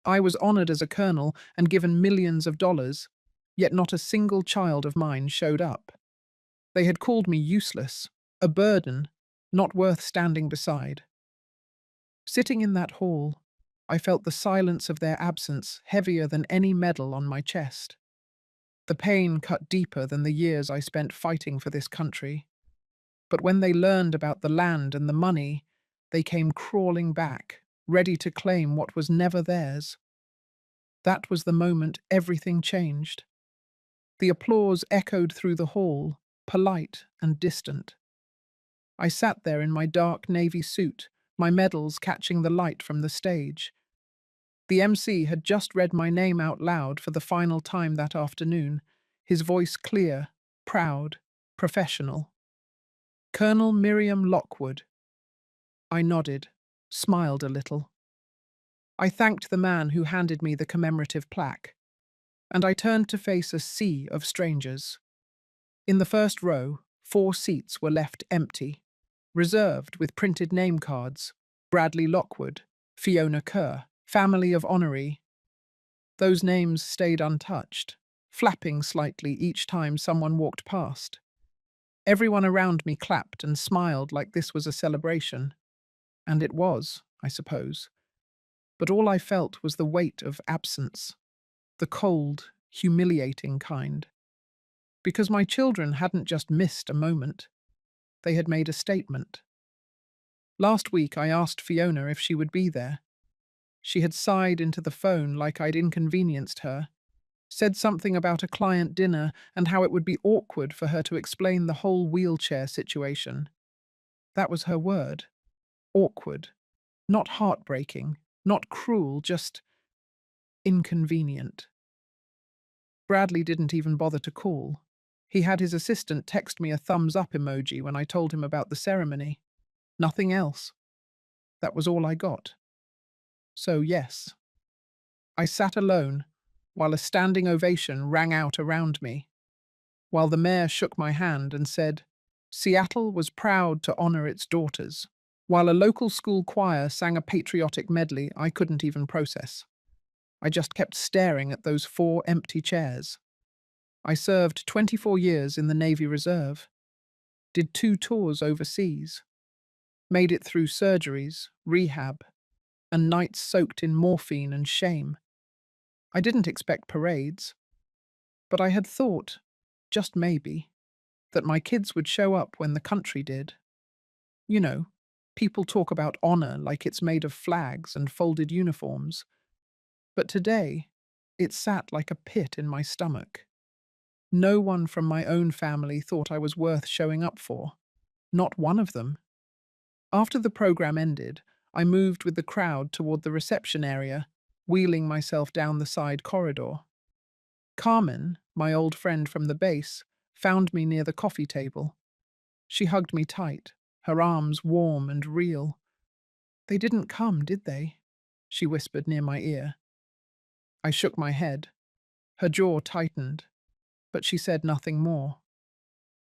I was honored as a colonel and given millions of dollars, yet not a single child of mine showed up. They had called me useless, a burden, not worth standing beside. Sitting in that hall, I felt the silence of their absence heavier than any medal on my chest. The pain cut deeper than the years I spent fighting for this country. But when they learned about the land and the money, they came crawling back, ready to claim what was never theirs. That was the moment everything changed. The applause echoed through the hall, polite and distant. I sat there in my dark navy suit, my medals catching the light from the stage. The MC had just read my name out loud for the final time that afternoon, his voice clear, proud, professional. Colonel Miriam Lockwood. I nodded, smiled a little. I thanked the man who handed me the commemorative plaque, and I turned to face a sea of strangers. In the first row, 4 seats were left empty, reserved with printed name cards: Bradley Lockwood, Fiona Kerr, family of honoree. Those names stayed untouched, flapping slightly each time someone walked past. Everyone around me clapped and smiled like this was a celebration. And it was, I suppose. But all I felt was the weight of absence, the cold, humiliating kind. Because my children hadn't just missed a moment, they had made a statement. Last week I asked Fiona if she would be there. She had sighed into the phone like I'd inconvenienced her, said something about a client dinner and how it would be awkward for her to explain the whole wheelchair situation. That was her word. Awkward. Not heartbreaking, not cruel, just inconvenient. Bradley didn't even bother to call. He had his assistant text me a thumbs up emoji when I told him about the ceremony. Nothing else. That was all I got. So yes, I sat alone while a standing ovation rang out around me, while the mayor shook my hand and said, Seattle was proud to honor its daughters, while a local school choir sang a patriotic medley I couldn't even process. I just kept staring at those 4 empty chairs. I served 24 years in the Navy Reserve, did 2 tours overseas, made it through surgeries, rehab, and nights soaked in morphine and shame. I didn't expect parades, but I had thought, just maybe, that my kids would show up when the country did. You know, people talk about honor like it's made of flags and folded uniforms, but today, it sat like a pit in my stomach. No one from my own family thought I was worth showing up for. Not one of them. After the program ended, I moved with the crowd toward the reception area, wheeling myself down the side corridor. Carmen, my old friend from the base, found me near the coffee table. She hugged me tight, her arms warm and real. They didn't come, did they? She whispered near my ear. I shook my head. Her jaw tightened, but she said nothing more.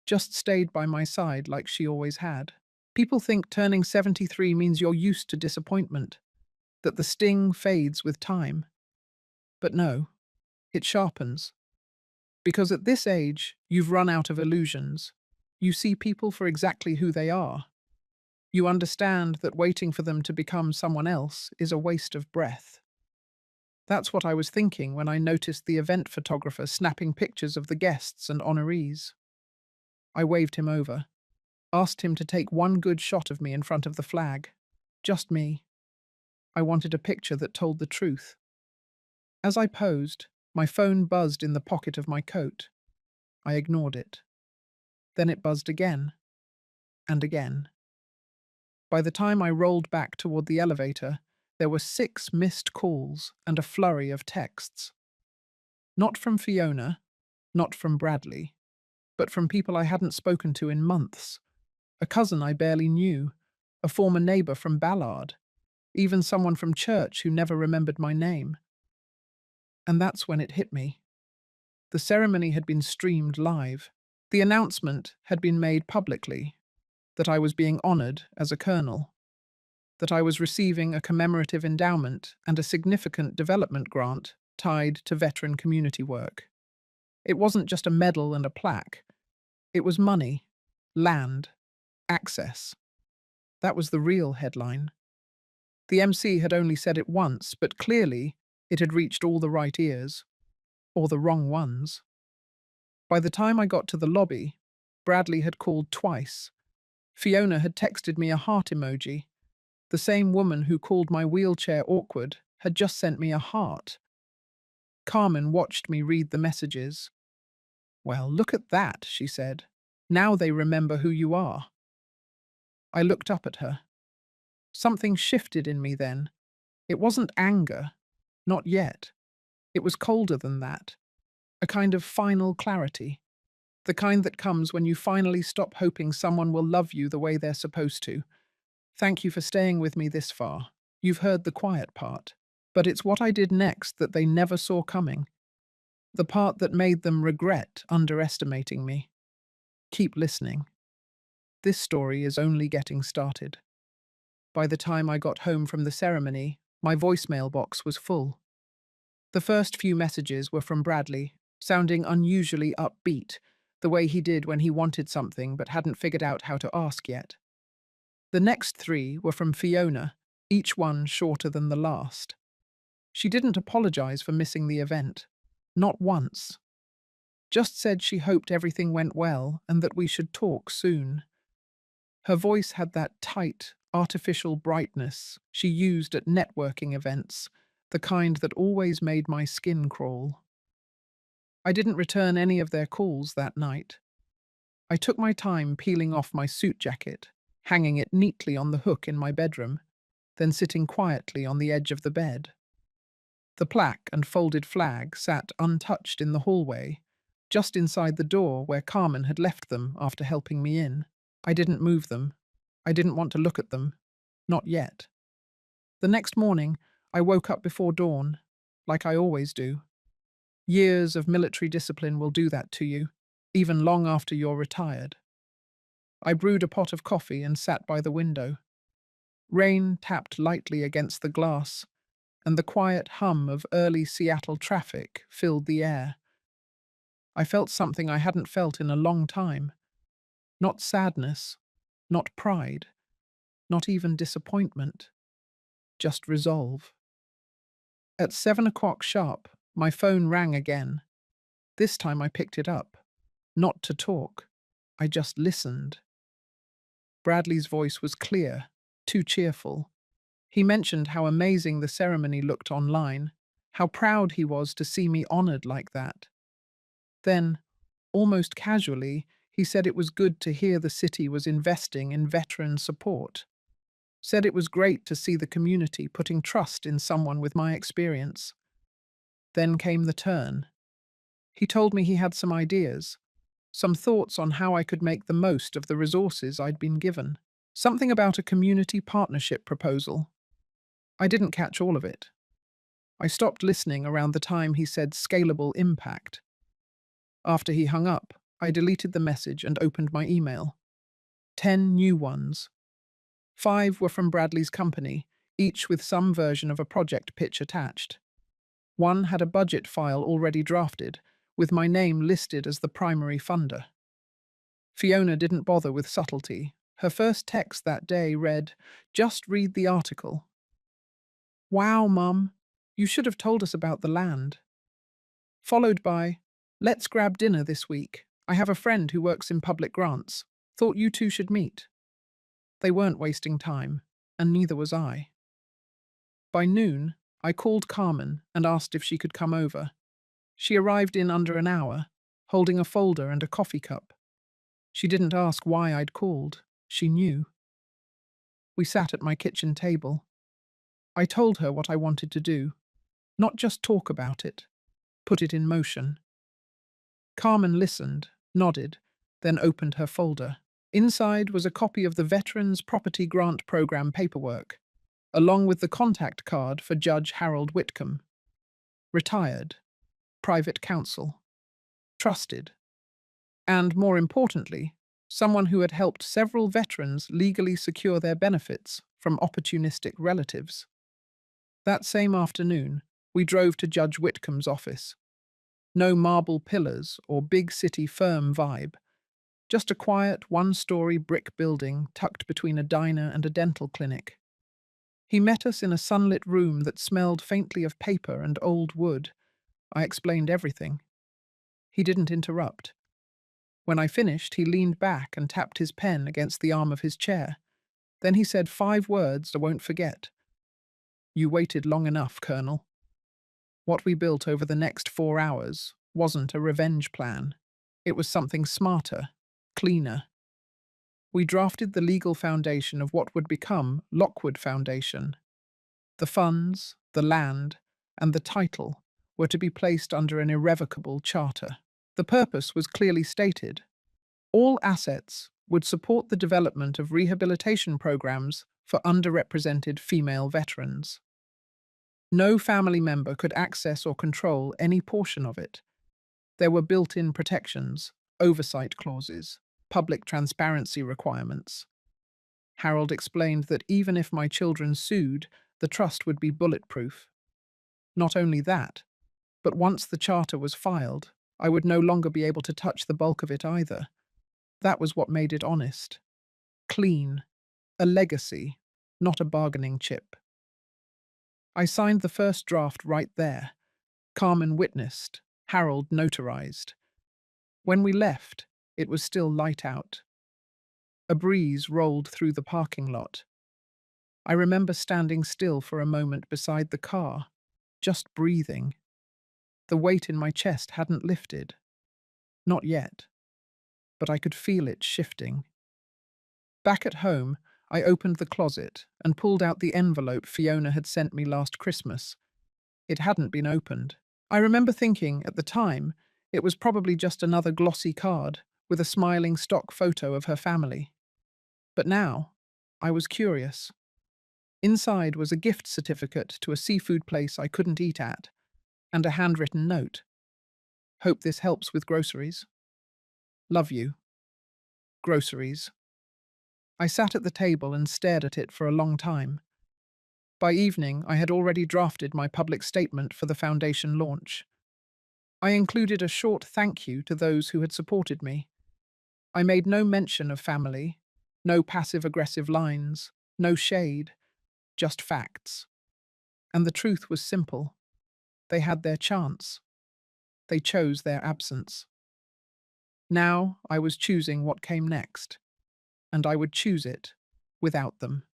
Just stayed by my side like she always had. People think turning 73 means you're used to disappointment, that the sting fades with time. But no, it sharpens. Because at this age, you've run out of illusions. You see people for exactly who they are. You understand that waiting for them to become someone else is a waste of breath. That's what I was thinking when I noticed the event photographer snapping pictures of the guests and honorees. I waved him over, asked him to take one good shot of me in front of the flag. Just me. I wanted a picture that told the truth. As I posed, my phone buzzed in the pocket of my coat. I ignored it. Then it buzzed again, and again. By the time I rolled back toward the elevator, there were 6 missed calls and a flurry of texts. Not from Fiona, not from Bradley, but from people I hadn't spoken to in months. A cousin I barely knew, a former neighbor from Ballard, even someone from church who never remembered my name. And that's when it hit me. The ceremony had been streamed live. The announcement had been made publicly that I was being honored as a colonel. that I was receiving a commemorative endowment and a significant development grant tied to veteran community work. It wasn't just a medal and a plaque. It was money, land, access. That was the real headline. The MC had only said it once, but clearly it had reached all the right ears, or the wrong ones. By the time I got to the lobby, Bradley had called twice. Fiona had texted me a heart emoji. The same woman who called my wheelchair awkward had just sent me a heart. Carmen watched me read the messages. "Well, look at that," she said. "Now they remember who you are." I looked up at her. Something shifted in me then. It wasn't anger. Not yet. It was colder than that. A kind of final clarity. The kind that comes when you finally stop hoping someone will love you the way they're supposed to. Thank you for staying with me this far. You've heard the quiet part. But it's what I did next that they never saw coming. The part that made them regret underestimating me. Keep listening. This story is only getting started. By the time I got home from the ceremony, my voicemail box was full. The first few messages were from Bradley, sounding unusually upbeat, the way he did when he wanted something but hadn't figured out how to ask yet. The next three were from Fiona, each one shorter than the last. She didn't apologize for missing the event. Not once. Just said she hoped everything went well and that we should talk soon. Her voice had that tight, artificial brightness she used at networking events, the kind that always made my skin crawl. I didn't return any of their calls that night. I took my time peeling off my suit jacket, hanging it neatly on the hook in my bedroom, then sitting quietly on the edge of the bed. The plaque and folded flag sat untouched in the hallway, just inside the door where Carmen had left them after helping me in. I didn't move them. I didn't want to look at them. Not yet. The next morning, I woke up before dawn, like I always do. Years of military discipline will do that to you, even long after you're retired. I brewed a pot of coffee and sat by the window. Rain tapped lightly against the glass, and the quiet hum of early Seattle traffic filled the air. I felt something I hadn't felt in a long time. Not sadness, not pride, not even disappointment. Just resolve. At 7 o'clock sharp, my phone rang again. This time I picked it up. Not to talk. I just listened. Bradley's voice was clear, too cheerful. He mentioned how amazing the ceremony looked online, how proud he was to see me honored like that. Then, almost casually, he said it was good to hear the city was investing in veteran support. Said it was great to see the community putting trust in someone with my experience. Then came the turn. He told me he had some ideas, some thoughts on how I could make the most of the resources I'd been given. Something about a community partnership proposal. I didn't catch all of it. I stopped listening around the time he said scalable impact. After he hung up, I deleted the message and opened my email. 10 new ones. 5 were from Bradley's company, each with some version of a project pitch attached. One had a budget file already drafted, with my name listed as the primary funder. Fiona didn't bother with subtlety. Her first text that day read, "Just read the article." "Wow, Mum, you should have told us about the land." Followed by, "Let's grab dinner this week. I have a friend who works in public grants. Thought you two should meet." They weren't wasting time, and neither was I. By noon, I called Carmen and asked if she could come over. She arrived in under an hour, holding a folder and a coffee cup. She didn't ask why I'd called. She knew. We sat at my kitchen table. I told her what I wanted to do. Not just talk about it. Put it in motion. Carmen listened, nodded, then opened her folder. Inside was a copy of the Veterans Property Grant Program paperwork, along with the contact card for Judge Harold Whitcomb. Retired. Private counsel. Trusted. And, more importantly, someone who had helped several veterans legally secure their benefits from opportunistic relatives. That same afternoon, we drove to Judge Whitcomb's office. No marble pillars or big city firm vibe, just a quiet, one-story brick building tucked between a diner and a dental clinic. He met us in a sunlit room that smelled faintly of paper and old wood. I explained everything. He didn't interrupt. When I finished, he leaned back and tapped his pen against the arm of his chair. Then he said 5 words I won't forget. "You waited long enough, Colonel." What we built over the next 4 hours wasn't a revenge plan. It was something smarter, cleaner. We drafted the legal foundation of what would become Lockwood Foundation. The funds, the land, and the title were to be placed under an irrevocable charter. The purpose was clearly stated. All assets would support the development of rehabilitation programs for underrepresented female veterans. No family member could access or control any portion of it. There were built-in protections, oversight clauses, public transparency requirements. Harold explained that even if my children sued, the trust would be bulletproof. Not only that, but once the charter was filed, I would no longer be able to touch the bulk of it either. That was what made it honest. Clean. A legacy, not a bargaining chip. I signed the first draft right there. Carmen witnessed. Harold notarized. When we left, it was still light out. A breeze rolled through the parking lot. I remember standing still for a moment beside the car, just breathing. The weight in my chest hadn't lifted. Not yet. But I could feel it shifting. Back at home, I opened the closet and pulled out the envelope Fiona had sent me last Christmas. It hadn't been opened. I remember thinking, at the time, it was probably just another glossy card with a smiling stock photo of her family. But now, I was curious. Inside was a gift certificate to a seafood place I couldn't eat at, and a handwritten note. "Hope this helps with groceries. Love you. Groceries." I sat at the table and stared at it for a long time. By evening, I had already drafted my public statement for the foundation launch. I included a short thank you to those who had supported me. I made no mention of family, no passive-aggressive lines, no shade, just facts. And the truth was simple. They had their chance. They chose their absence. Now I was choosing what came next, and I would choose it without them.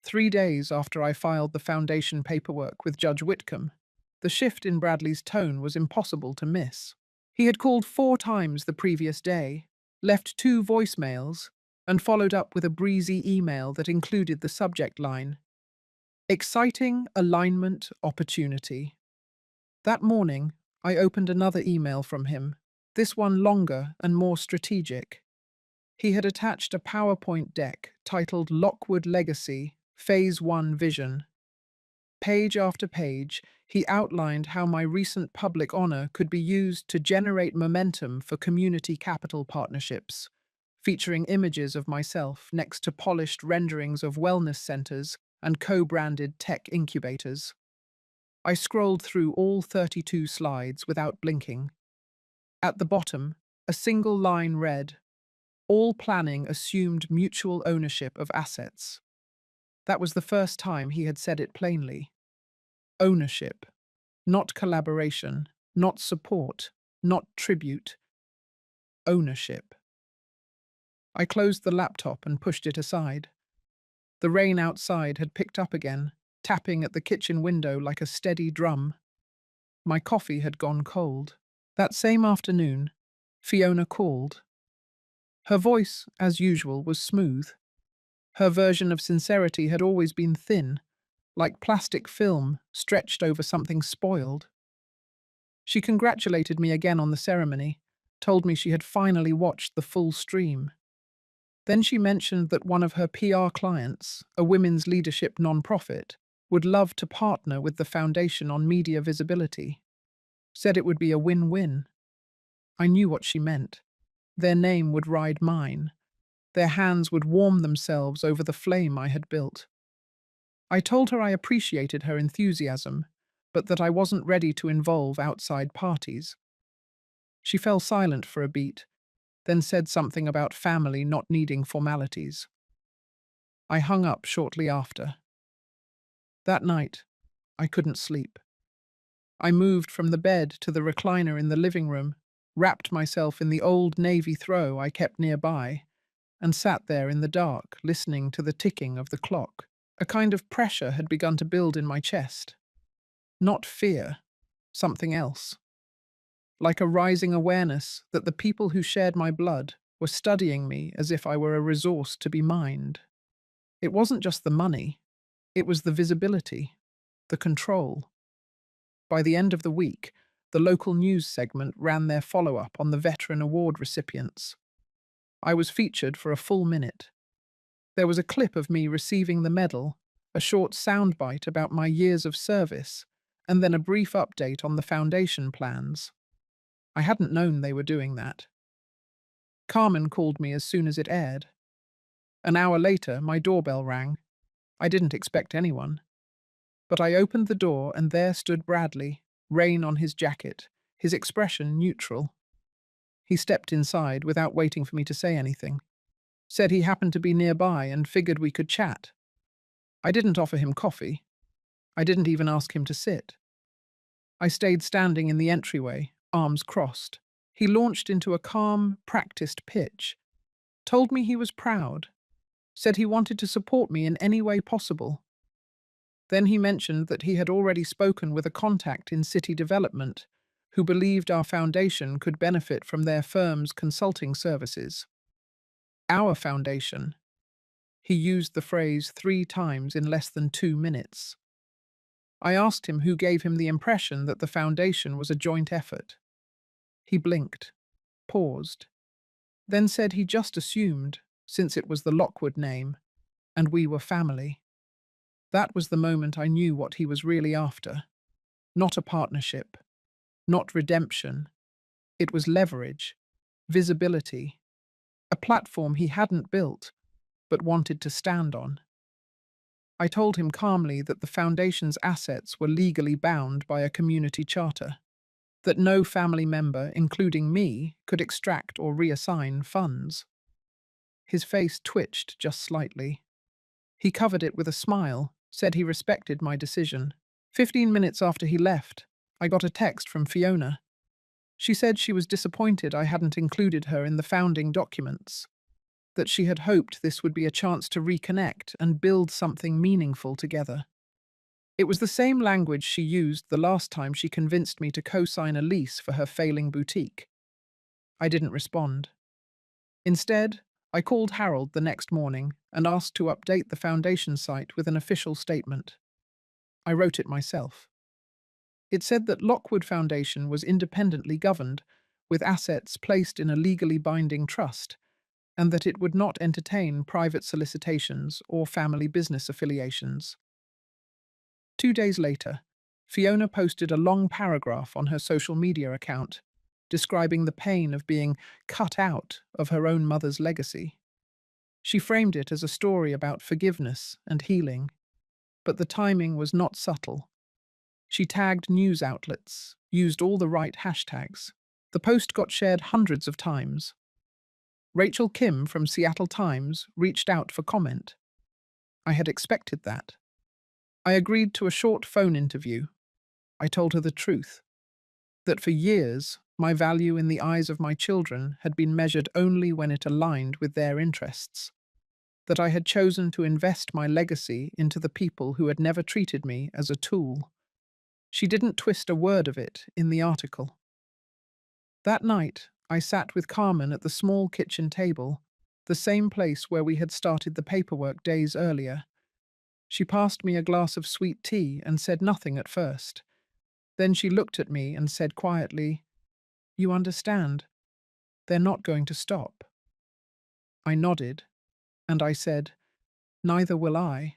3 days after I filed the foundation paperwork with Judge Whitcomb, the shift in Bradley's tone was impossible to miss. He had called 4 times the previous day, left 2 voicemails, and followed up with a breezy email that included the subject line, "Exciting alignment opportunity." That morning, I opened another email from him, this one longer and more strategic. He had attached a PowerPoint deck titled Lockwood Legacy, Phase 1 Vision. Page after page, he outlined how my recent public honor could be used to generate momentum for community capital partnerships, featuring images of myself next to polished renderings of wellness centers and co-branded tech incubators. I scrolled through all 32 slides without blinking. At the bottom, a single line read, "All planning assumed mutual ownership of assets." That was the first time he had said it plainly. Ownership, not collaboration, not support, not tribute. Ownership. I closed the laptop and pushed it aside. The rain outside had picked up again, tapping at the kitchen window like a steady drum. My coffee had gone cold. That same afternoon, Fiona called. Her voice, as usual, was smooth. Her version of sincerity had always been thin, like plastic film stretched over something spoiled. She congratulated me again on the ceremony, told me she had finally watched the full stream. Then she mentioned that one of her PR clients, a women's leadership nonprofit, would love to partner with the foundation on media visibility. Said it would be a win-win. I knew what she meant. Their name would ride mine. Their hands would warm themselves over the flame I had built. I told her I appreciated her enthusiasm, but that I wasn't ready to involve outside parties. She fell silent for a beat, then said something about family not needing formalities. I hung up shortly after. That night, I couldn't sleep. I moved from the bed to the recliner in the living room, wrapped myself in the old navy throw I kept nearby, and sat there in the dark, listening to the ticking of the clock. A kind of pressure had begun to build in my chest. Not fear, something else. Like a rising awareness that the people who shared my blood were studying me as if I were a resource to be mined. It wasn't just the money, it was the visibility, the control. By the end of the week, the local news segment ran their follow-up on the Veteran Award recipients. I was featured for a full minute. There was a clip of me receiving the medal, a short soundbite about my years of service, and then a brief update on the foundation plans. I hadn't known they were doing that. Carmen called me as soon as it aired. An hour later, my doorbell rang. I didn't expect anyone. But I opened the door and there stood Bradley, rain on his jacket, his expression neutral. He stepped inside without waiting for me to say anything. Said he happened to be nearby and figured we could chat. I didn't offer him coffee. I didn't even ask him to sit. I stayed standing in the entryway, arms crossed. He launched into a calm, practiced pitch, told me he was proud, said he wanted to support me in any way possible. Then he mentioned that he had already spoken with a contact in city development who believed our foundation could benefit from their firm's consulting services. Our foundation. He used the phrase 3 times in less than 2 minutes. I asked him who gave him the impression that the foundation was a joint effort. He blinked, paused, then said he just assumed, since it was the Lockwood name, and we were family. That was the moment I knew what he was really after. Not a partnership, not redemption. It was leverage, visibility, a platform he hadn't built, but wanted to stand on. I told him calmly that the foundation's assets were legally bound by a community charter, that no family member, including me, could extract or reassign funds. His face twitched just slightly. He covered it with a smile, said he respected my decision. 15 minutes after he left, I got a text from Fiona. She said she was disappointed I hadn't included her in the founding documents, that she had hoped this would be a chance to reconnect and build something meaningful together. It was the same language she used the last time she convinced me to co-sign a lease for her failing boutique. I didn't respond. Instead, I called Harold the next morning and asked to update the foundation site with an official statement. I wrote it myself. It said that Lockwood Foundation was independently governed, with assets placed in a legally binding trust, and that it would not entertain private solicitations or family business affiliations. 2 days later, Fiona posted a long paragraph on her social media account, describing the pain of being cut out of her own mother's legacy. She framed it as a story about forgiveness and healing, but the timing was not subtle. She tagged news outlets, used all the right hashtags. The post got shared hundreds of times. Rachel Kim from Seattle Times reached out for comment. I had expected that. I agreed to a short phone interview. I told her the truth, that for years my value in the eyes of my children had been measured only when it aligned with their interests, that I had chosen to invest my legacy into the people who had never treated me as a tool. She didn't twist a word of it in the article. That night, I sat with Carmen at the small kitchen table, the same place where we had started the paperwork days earlier. She passed me a glass of sweet tea and said nothing at first. Then she looked at me and said quietly, "You understand, they're not going to stop." I nodded, and I said, "Neither will I."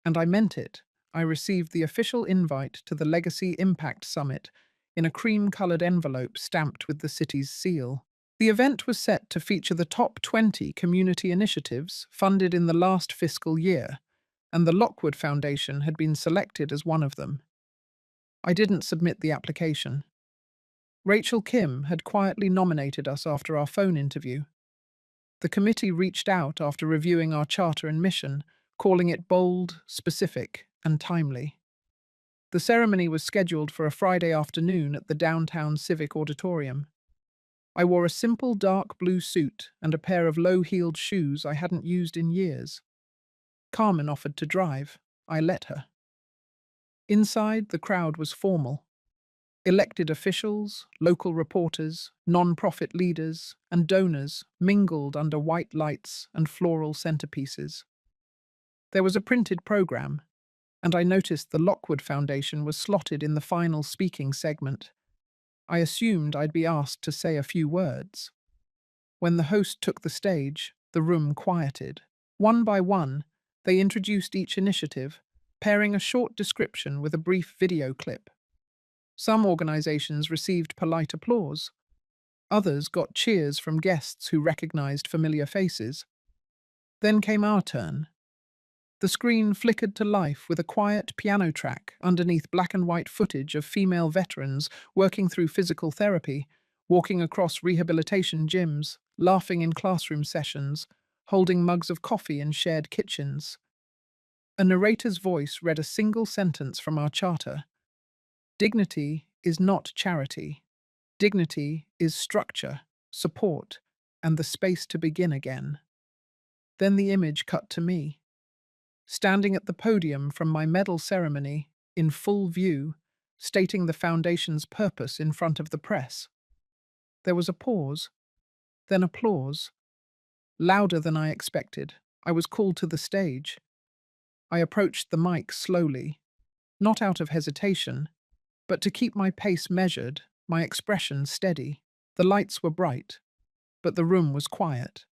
And I meant it. I received the official invite to the Legacy Impact Summit in a cream-colored envelope stamped with the city's seal. The event was set to feature the top 20 community initiatives funded in the last fiscal year, and the Lockwood Foundation had been selected as one of them. I didn't submit the application. Rachel Kim had quietly nominated us after our phone interview. The committee reached out after reviewing our charter and mission, calling it bold, specific, and timely. The ceremony was scheduled for a Friday afternoon at the downtown Civic Auditorium. I wore a simple dark blue suit and a pair of low-heeled shoes I hadn't used in years. Carmen offered to drive. I let her. Inside, the crowd was formal. Elected officials, local reporters, non-profit leaders, and donors mingled under white lights and floral centerpieces. There was a printed program, and I noticed the Lockwood Foundation was slotted in the final speaking segment. I assumed I'd be asked to say a few words. When the host took the stage, the room quieted. One by one, they introduced each initiative, pairing a short description with a brief video clip. Some organizations received polite applause. Others got cheers from guests who recognized familiar faces. Then came our turn. The screen flickered to life with a quiet piano track underneath black and white footage of female veterans working through physical therapy, walking across rehabilitation gyms, laughing in classroom sessions, holding mugs of coffee in shared kitchens. A narrator's voice read a single sentence from our charter. Dignity is not charity. Dignity is structure, support, and the space to begin again. Then the image cut to me, standing at the podium from my medal ceremony, in full view, stating the Foundation's purpose in front of the press. There was a pause, then applause. Louder than I expected, I was called to the stage. I approached the mic slowly, not out of hesitation, but to keep my pace measured, my expression steady. The lights were bright, but the room was quiet.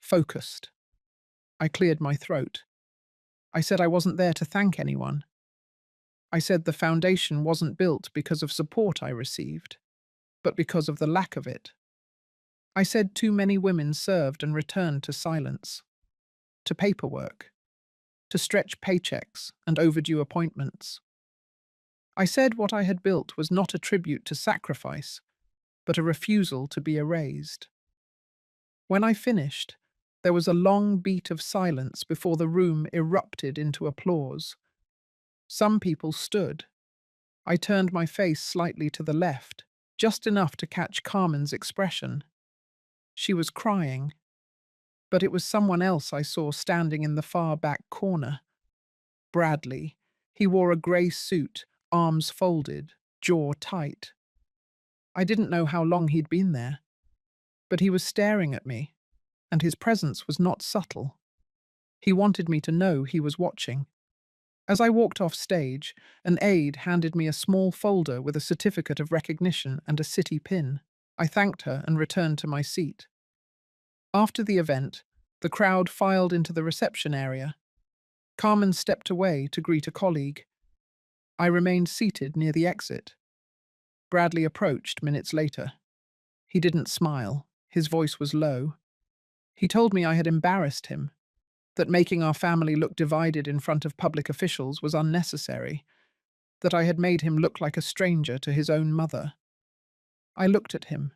Focused. I cleared my throat. I said I wasn't there to thank anyone. I said the foundation wasn't built because of support I received, but because of the lack of it. I said too many women served and returned to silence, to paperwork, to stretch paychecks and overdue appointments. I said what I had built was not a tribute to sacrifice, but a refusal to be erased. When I finished, there was a long beat of silence before the room erupted into applause. Some people stood. I turned my face slightly to the left, just enough to catch Carmen's expression. She was crying, but it was someone else I saw standing in the far back corner. Bradley. He wore a grey suit, arms folded, jaw tight. I didn't know how long he'd been there, but he was staring at me, and his presence was not subtle. He wanted me to know he was watching. As I walked off stage, an aide handed me a small folder with a certificate of recognition and a city pin. I thanked her and returned to my seat. After the event, the crowd filed into the reception area. Carmen stepped away to greet a colleague. I remained seated near the exit. Bradley approached minutes later. He didn't smile. His voice was low. He told me I had embarrassed him, that making our family look divided in front of public officials was unnecessary, that I had made him look like a stranger to his own mother. I looked at him.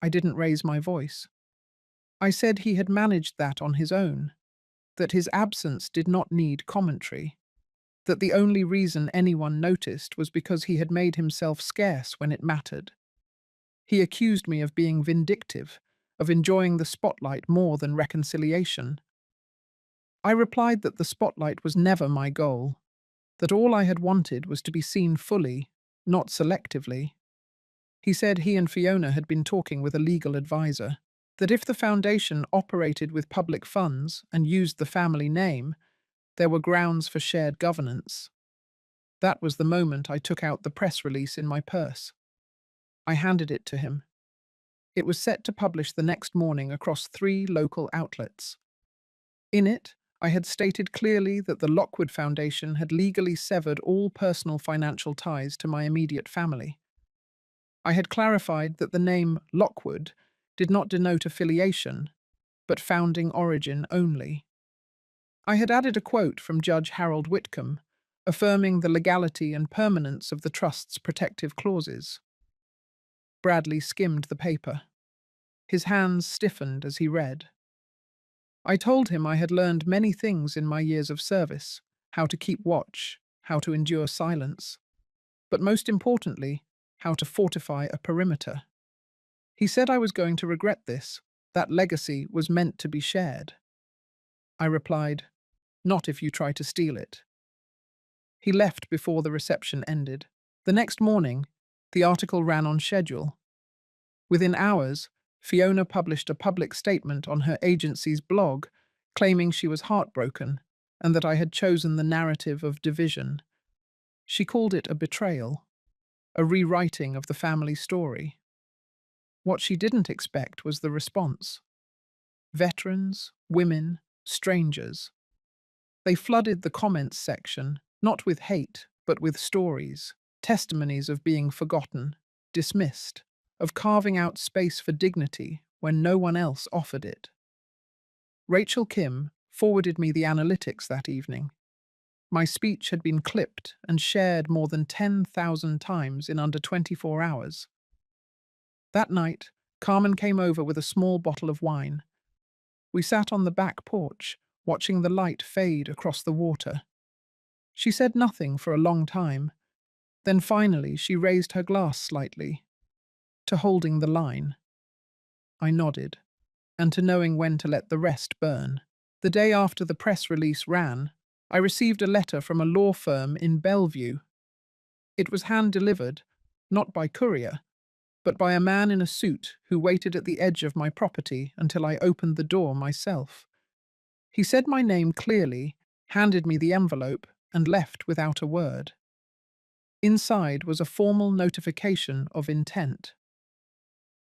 I didn't raise my voice. I said he had managed that on his own, that his absence did not need commentary, that the only reason anyone noticed was because he had made himself scarce when it mattered. He accused me of being vindictive, of enjoying the spotlight more than reconciliation. I replied that the spotlight was never my goal, that all I had wanted was to be seen fully, not selectively. He said he and Fiona had been talking with a legal advisor, that if the foundation operated with public funds and used the family name, there were grounds for shared governance. That was the moment I took out the press release in my purse. I handed it to him. It was set to publish the next morning across 3 local outlets. In it, I had stated clearly that the Lockwood Foundation had legally severed all personal financial ties to my immediate family. I had clarified that the name Lockwood did not denote affiliation, but founding origin only. I had added a quote from Judge Harold Whitcomb, affirming the legality and permanence of the Trust's protective clauses. Bradley skimmed the paper. His hands stiffened as he read. I told him I had learned many things in my years of service, how to keep watch, how to endure silence, but most importantly, how to fortify a perimeter. He said I was going to regret this, that legacy was meant to be shared. I replied, "Not if you try to steal it." He left before the reception ended. The next morning, the article ran on schedule. Within hours, Fiona published a public statement on her agency's blog, claiming she was heartbroken and that I had chosen the narrative of division. She called it a betrayal, a rewriting of the family story. What she didn't expect was the response. Veterans, women, strangers. They flooded the comments section, not with hate, but with stories, testimonies of being forgotten, dismissed, of carving out space for dignity when no one else offered it. Rachel Kim forwarded me the analytics that evening. My speech had been clipped and shared more than 10,000 times in under 24 hours. That night, Carmen came over with a small bottle of wine. We sat on the back porch, watching the light fade across the water. She said nothing for a long time. Then finally she raised her glass slightly, to holding the line. I nodded, and to knowing when to let the rest burn. The day after the press release ran, I received a letter from a law firm in Bellevue. It was hand-delivered, not by courier, but by a man in a suit who waited at the edge of my property until I opened the door myself. He said my name clearly, handed me the envelope, and left without a word. Inside was a formal notification of intent.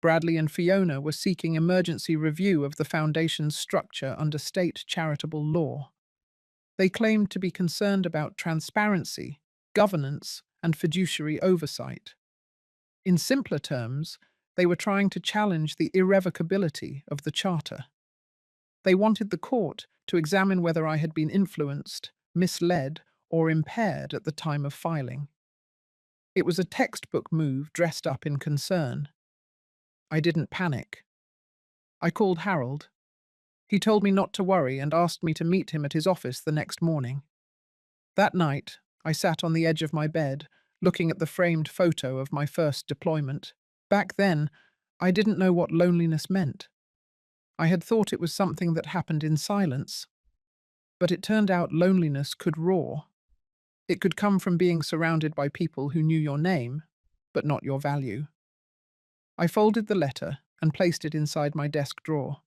Bradley and Fiona were seeking emergency review of the Foundation's structure under state charitable law. They claimed to be concerned about transparency, governance, and fiduciary oversight. In simpler terms, they were trying to challenge the irrevocability of the Charter. They wanted the court to examine whether I had been influenced, misled, or impaired at the time of filing. It was a textbook move dressed up in concern. I didn't panic. I called Harold. He told me not to worry and asked me to meet him at his office the next morning. That night, I sat on the edge of my bed, looking at the framed photo of my first deployment. Back then, I didn't know what loneliness meant. I had thought it was something that happened in silence. But it turned out loneliness could roar. It could come from being surrounded by people who knew your name, but not your value. I folded the letter and placed it inside my desk drawer.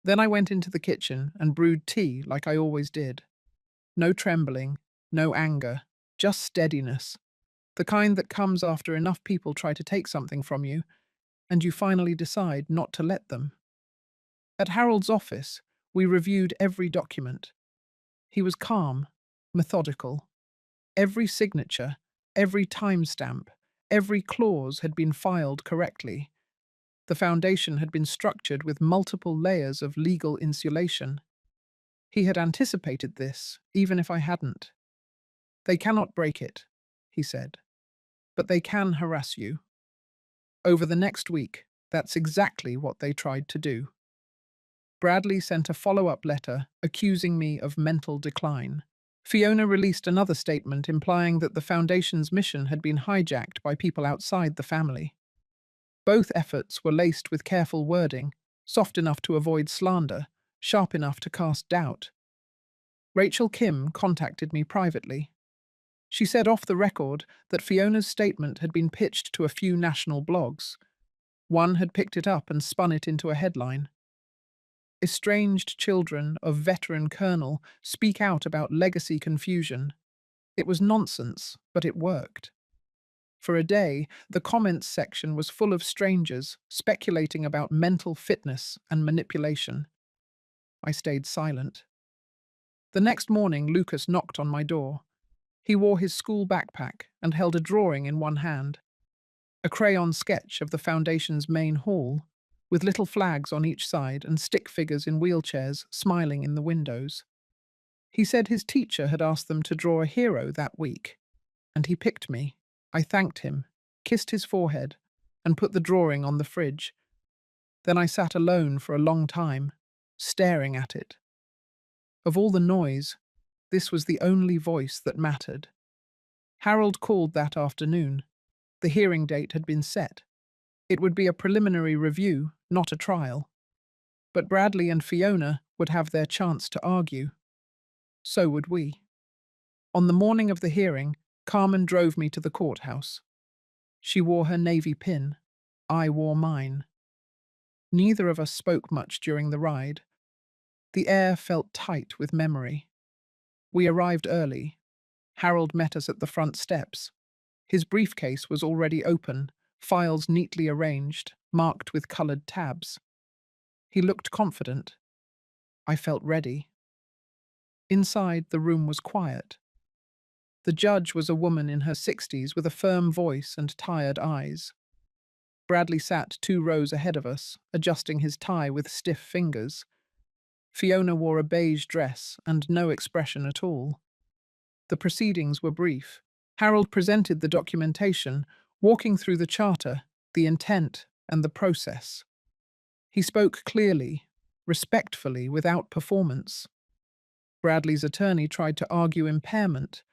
Then I went into the kitchen and brewed tea like I always did. No trembling, no anger, just steadiness. The kind that comes after enough people try to take something from you, and you finally decide not to let them. At Harold's office, we reviewed every document. He was calm, methodical. Every signature, every timestamp, every clause had been filed correctly. The Foundation had been structured with multiple layers of legal insulation. He had anticipated this, even if I hadn't. "They cannot break it," he said, "but they can harass you." Over the next week, that's exactly what they tried to do. Bradley sent a follow-up letter accusing me of mental decline. Fiona released another statement implying that the Foundation's mission had been hijacked by people outside the family. Both efforts were laced with careful wording, soft enough to avoid slander, sharp enough to cast doubt. Rachel Kim contacted me privately. She said off the record that Fiona's statement had been pitched to a few national blogs. One had picked it up and spun it into a headline. "Estranged children of veteran colonel speak out about legacy confusion." It was nonsense, but it worked. For a day, the comments section was full of strangers speculating about mental fitness and manipulation. I stayed silent. The next morning, Lucas knocked on my door. He wore his school backpack and held a drawing in one hand, a crayon sketch of the Foundation's main hall. with little flags on each side and stick figures in wheelchairs smiling in the windows. He said his teacher had asked them to draw a hero that week, and he picked me. I thanked him, kissed his forehead, and put the drawing on the fridge. Then I sat alone for a long time, staring at it. Of all the noise, this was the only voice that mattered. Harold called that afternoon. The hearing date had been set. It would be a preliminary review, not a trial. But Bradley and Fiona would have their chance to argue. So would we. On the morning of the hearing, Carmen drove me to the courthouse. She wore her navy pin. I wore mine. Neither of us spoke much during the ride. The air felt tight with memory. We arrived early. Harold met us at the front steps. His briefcase was already open, files neatly arranged, marked with colored tabs. He looked confident. I felt ready. Inside, the room was quiet. The judge was a woman in her 60s with a firm voice and tired eyes. Bradley sat 2 rows ahead of us, adjusting his tie with stiff fingers. Fiona wore a beige dress and no expression at all. The proceedings were brief. Harold presented the documentation, walking through the charter, the intent, and the process. He spoke clearly, respectfully, without performance. Bradley's attorney tried to argue impairment,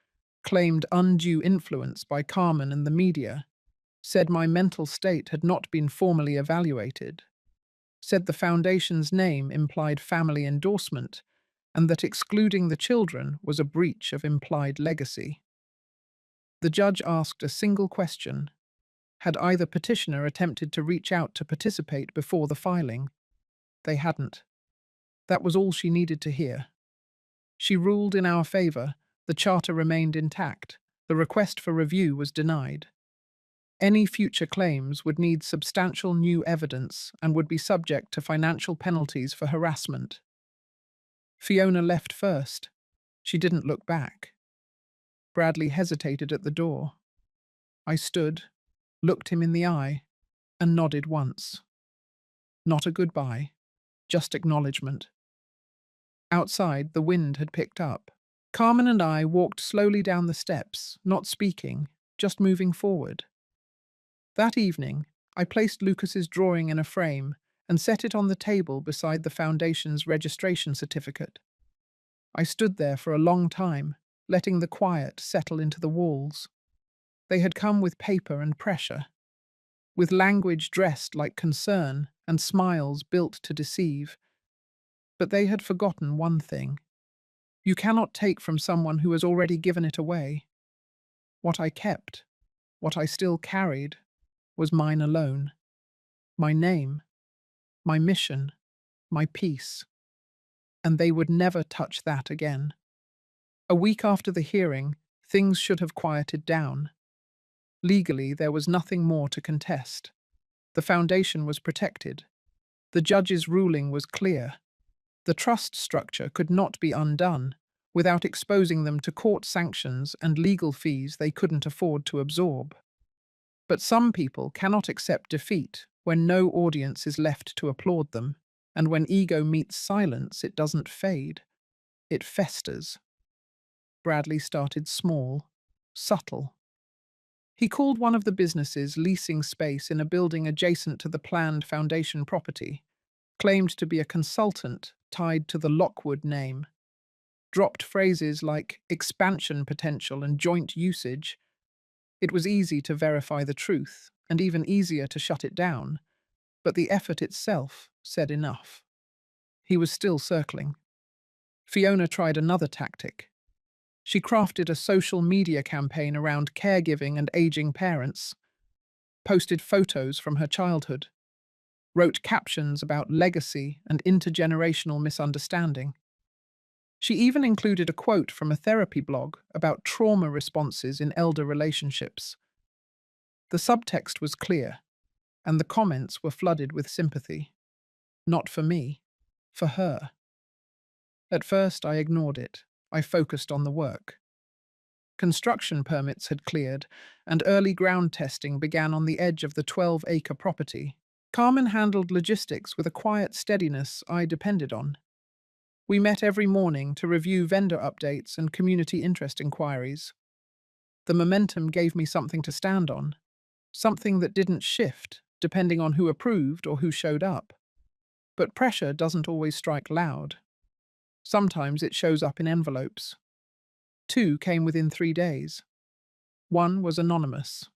claimed undue influence by Carmen and the media, said my mental state had not been formally evaluated, said the foundation's name implied family endorsement, and that excluding the children was a breach of implied legacy. The judge asked a single question. Had either petitioner attempted to reach out to participate before the filing? They hadn't. That was all she needed to hear. She ruled in our favor. The charter remained intact. The request for review was denied. Any future claims would need substantial new evidence and would be subject to financial penalties for harassment. Fiona left first. She didn't look back. Bradley hesitated at the door. I stood, looked him in the eye, and nodded once. Not a goodbye, just acknowledgement. Outside, the wind had picked up. Carmen and I walked slowly down the steps, not speaking, just moving forward. That evening, I placed Lucas's drawing in a frame and set it on the table beside the foundation's registration certificate. I stood there for a long time, letting the quiet settle into the walls. They had come with paper and pressure, with language dressed like concern and smiles built to deceive. But they had forgotten one thing. You cannot take from someone who has already given it away. What I kept, what I still carried, was mine alone. My name, my mission, my peace. And they would never touch that again. A week after the hearing, things should have quieted down. Legally, there was nothing more to contest. The foundation was protected. The judge's ruling was clear. The trust structure could not be undone without exposing them to court sanctions and legal fees they couldn't afford to absorb. But some people cannot accept defeat when no audience is left to applaud them, and when ego meets silence, it doesn't fade. It festers. Bradley started small, subtle. He called one of the businesses leasing space in a building adjacent to the planned foundation property, claimed to be a consultant tied to the Lockwood name, dropped phrases like expansion potential and joint usage. It was easy to verify the truth, and even easier to shut it down, but the effort itself said enough. He was still circling. Fiona tried another tactic. She crafted a social media campaign around caregiving and aging parents, posted photos from her childhood, wrote captions about legacy and intergenerational misunderstanding. She even included a quote from a therapy blog about trauma responses in elder relationships. The subtext was clear, and the comments were flooded with sympathy. Not for me, for her. At first, I ignored it. I focused on the work. Construction permits had cleared, and early ground testing began on the edge of the 12-acre property. Carmen handled logistics with a quiet steadiness I depended on. We met every morning to review vendor updates and community interest inquiries. The momentum gave me something to stand on, something that didn't shift depending on who approved or who showed up. But pressure doesn't always strike loud. Sometimes it shows up in envelopes. Two came within 3 days. One was anonymous.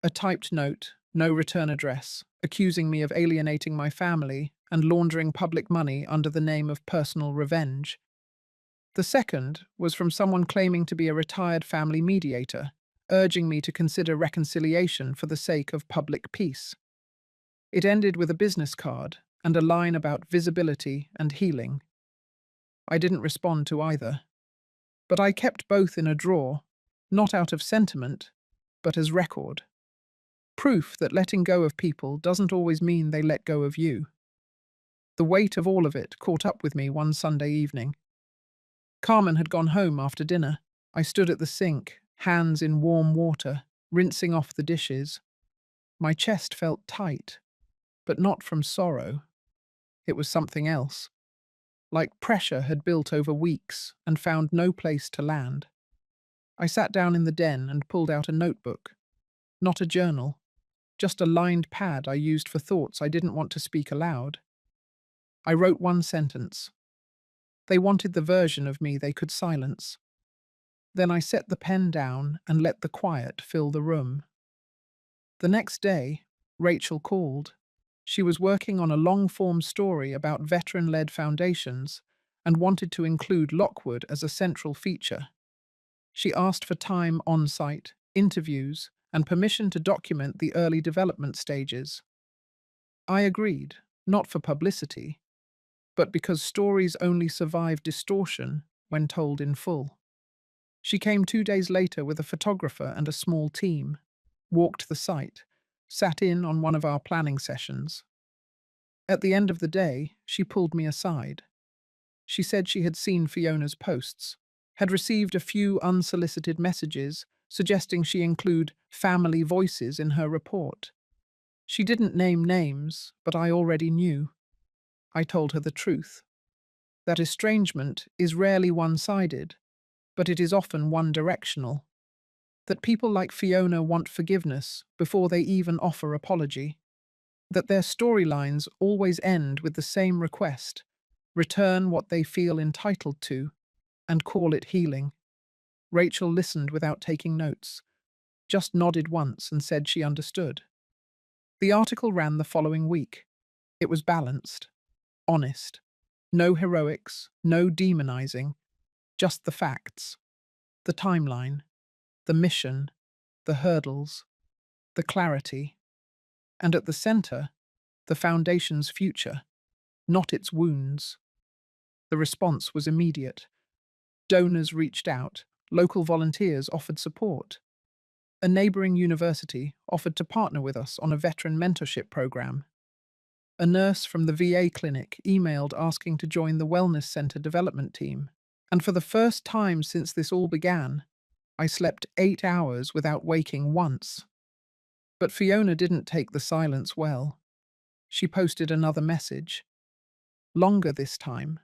A typed note, no return address, accusing me of alienating my family and laundering public money under the name of personal revenge. The second was from someone claiming to be a retired family mediator, urging me to consider reconciliation for the sake of public peace. It ended with a business card and a line about visibility and healing. I didn't respond to either, but I kept both in a drawer, not out of sentiment, but as record. Proof that letting go of people doesn't always mean they let go of you. The weight of all of it caught up with me one Sunday evening. Carmen had gone home after dinner. I stood at the sink, hands in warm water, rinsing off the dishes. My chest felt tight, but not from sorrow. It was something else. Like pressure had built over weeks and found no place to land. I sat down in the den and pulled out a notebook. Not a journal, just a lined pad I used for thoughts I didn't want to speak aloud. I wrote one sentence. They wanted the version of me they could silence. Then I set the pen down and let the quiet fill the room. The next day, Rachel called. She was working on a long-form story about veteran-led foundations and wanted to include Lockwood as a central feature. She asked for time on-site, interviews, and permission to document the early development stages. I agreed, not for publicity, but because stories only survive distortion when told in full. She came 2 days later with a photographer and a small team, walked the site, sat in on one of our planning sessions. At the end of the day, she pulled me aside. She said she had seen Fiona's posts, had received a few unsolicited messages suggesting she include family voices in her report. She didn't name names, but I already knew. I told her the truth. That estrangement is rarely one-sided, but it is often one-directional. That people like Fiona want forgiveness before they even offer apology. That their storylines always end with the same request: return what they feel entitled to, and call it healing. Rachel listened without taking notes, just nodded once and said she understood. The article ran the following week. It was balanced, honest. No heroics, no demonizing, just the facts. The timeline, the mission, the hurdles, the clarity. And at the center, the Foundation's future, not its wounds. The response was immediate. Donors reached out, local volunteers offered support. A neighboring university offered to partner with us on a veteran mentorship program. A nurse from the VA clinic emailed asking to join the Wellness Center development team. And for the first time since this all began, I slept 8 hours without waking once. But Fiona didn't take the silence well. She posted another message. Longer this time,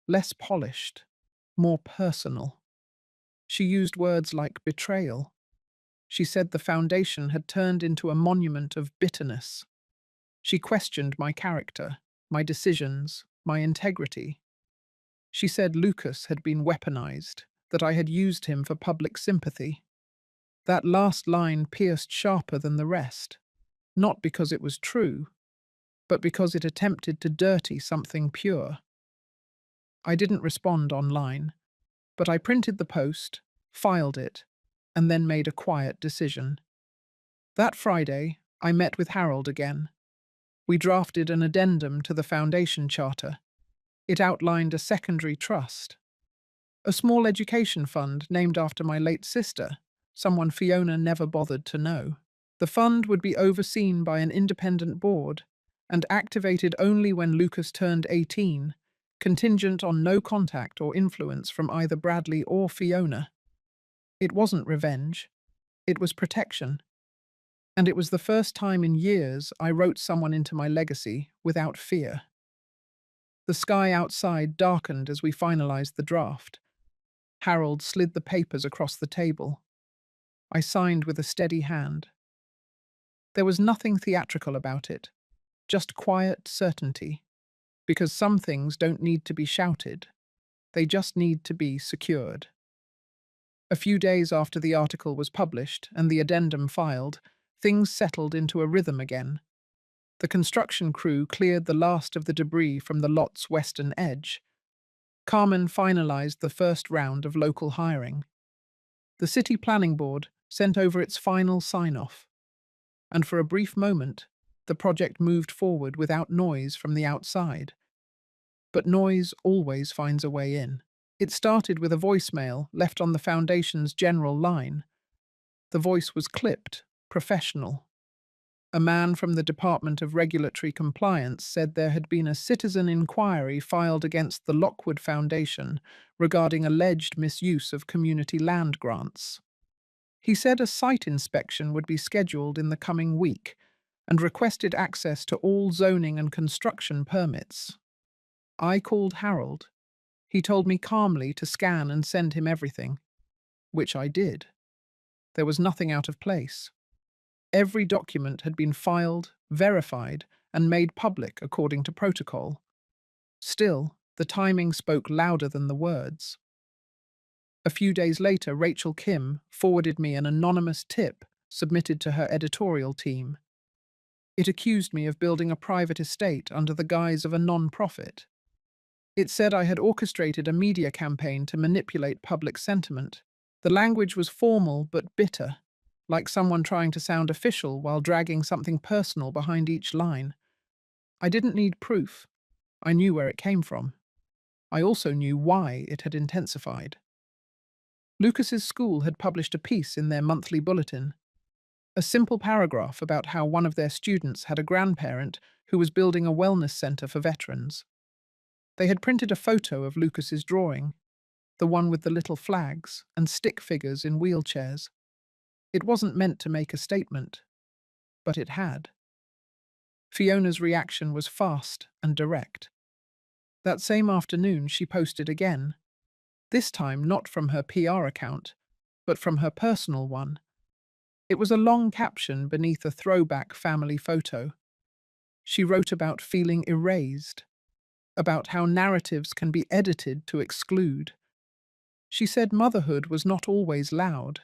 less polished, more personal. She used words like betrayal. She said the Foundation had turned into a monument of bitterness. She questioned my character, my decisions, my integrity. She said Lucas had been weaponized, that I had used him for public sympathy. That last line pierced sharper than the rest, not because it was true, but because it attempted to dirty something pure. I didn't respond online, but I printed the post, filed it, and then made a quiet decision. That Friday, I met with Harold again. We drafted an addendum to the Foundation Charter. It outlined a secondary trust, a small education fund named after my late sister, someone Fiona never bothered to know. The fund would be overseen by an independent board and activated only when Lucas turned 18, contingent on no contact or influence from either Bradley or Fiona. It wasn't revenge. It was protection. And it was the first time in years I wrote someone into my legacy without fear. The sky outside darkened as we finalized the draft. Harold slid the papers across the table. I signed with a steady hand. There was nothing theatrical about it, just quiet certainty, because some things don't need to be shouted, they just need to be secured. A few days after the article was published and the addendum filed, things settled into a rhythm again. The construction crew cleared the last of the debris from the lot's western edge. Carmen finalized the first round of local hiring. The City Planning Board sent over its final sign-off. And for a brief moment, the project moved forward without noise from the outside. But noise always finds a way in. It started with a voicemail left on the Foundation's general line. The voice was clipped, professional. A man from the Department of Regulatory Compliance said there had been a citizen inquiry filed against the Lockwood Foundation regarding alleged misuse of community land grants. He said a site inspection would be scheduled in the coming week and requested access to all zoning and construction permits. I called Harold. He told me calmly to scan and send him everything, which I did. There was nothing out of place. Every document had been filed, verified, and made public according to protocol. Still, the timing spoke louder than the words. A few days later, Rachel Kim forwarded me an anonymous tip submitted to her editorial team. It accused me of building a private estate under the guise of a non-profit. It said I had orchestrated a media campaign to manipulate public sentiment. The language was formal but bitter, like someone trying to sound official while dragging something personal behind each line. I didn't need proof. I knew where it came from. I also knew why it had intensified. Lucas's school had published a piece in their monthly bulletin, a simple paragraph about how one of their students had a grandparent who was building a wellness center for veterans. They had printed a photo of Lucas's drawing, the one with the little flags and stick figures in wheelchairs. It wasn't meant to make a statement, but it had. Fiona's reaction was fast and direct. That same afternoon, she posted again, this time not from her PR account, but from her personal one. It was a long caption beneath a throwback family photo. She wrote about feeling erased, about how narratives can be edited to exclude. She said motherhood was not always loud,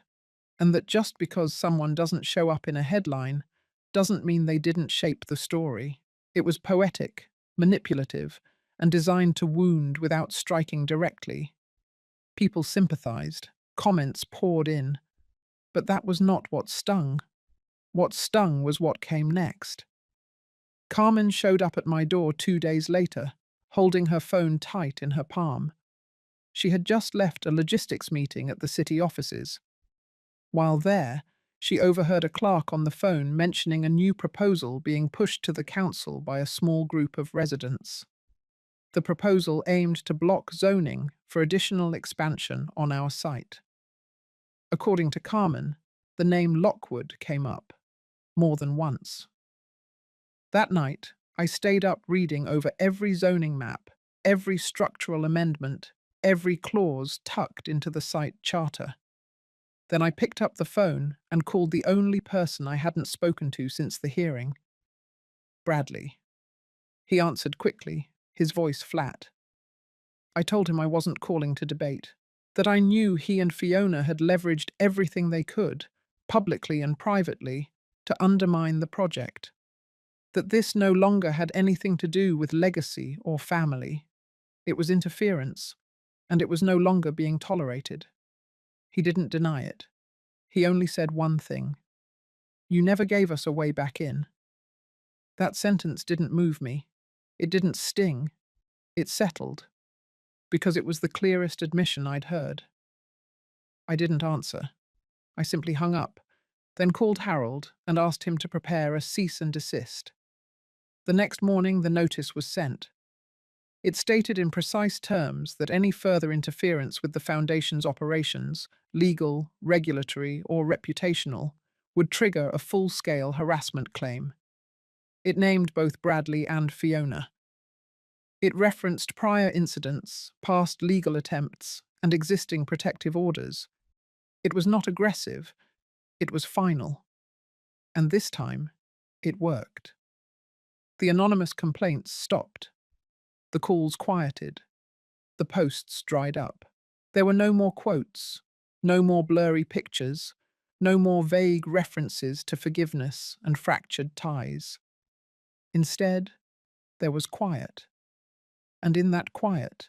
and that just because someone doesn't show up in a headline doesn't mean they didn't shape the story. It was poetic, manipulative, and designed to wound without striking directly. People sympathized, comments poured in, but that was not what stung. What stung was what came next. Carmen showed up at my door 2 days later, holding her phone tight in her palm. She had just left a logistics meeting at the city offices. While there, she overheard a clerk on the phone mentioning a new proposal being pushed to the council by a small group of residents. The proposal aimed to block zoning for additional expansion on our site. According to Carmen, the name Lockwood came up more than once. That night, I stayed up reading over every zoning map, every structural amendment, every clause tucked into the site charter. Then I picked up the phone and called the only person I hadn't spoken to since the hearing. Bradley. He answered quickly, his voice flat. I told him I wasn't calling to debate, that I knew he and Fiona had leveraged everything they could, publicly and privately, to undermine the project. That this no longer had anything to do with legacy or family. It was interference, and it was no longer being tolerated. He didn't deny it. He only said one thing. You never gave us a way back in. That sentence didn't move me. It didn't sting. It settled. Because it was the clearest admission I'd heard. I didn't answer. I simply hung up, then called Harold and asked him to prepare a cease and desist. The next morning, the notice was sent. It stated in precise terms that any further interference with the Foundation's operations, legal, regulatory, or reputational, would trigger a full-scale harassment claim. It named both Bradley and Fiona. It referenced prior incidents, past legal attempts, and existing protective orders. It was not aggressive, it was final. And this time, it worked. The anonymous complaints stopped. The calls quieted. The posts dried up. There were no more quotes, no more blurry pictures, no more vague references to forgiveness and fractured ties. Instead, there was quiet. And in that quiet,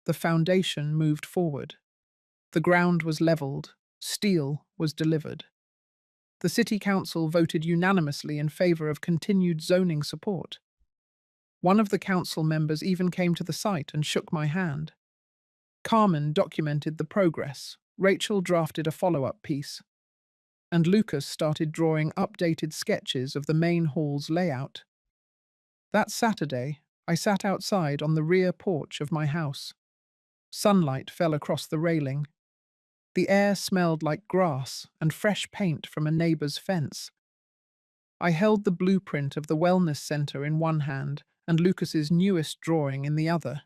the foundation moved forward. The ground was leveled, steel was delivered. The City Council voted unanimously in favour of continued zoning support. One of the council members even came to the site and shook my hand. Carmen documented the progress, Rachel drafted a follow-up piece, and Lucas started drawing updated sketches of the main hall's layout. That Saturday, I sat outside on the rear porch of my house. Sunlight fell across the railing. The air smelled like grass and fresh paint from a neighbour's fence. I held the blueprint of the wellness centre in one hand and Lucas's newest drawing in the other.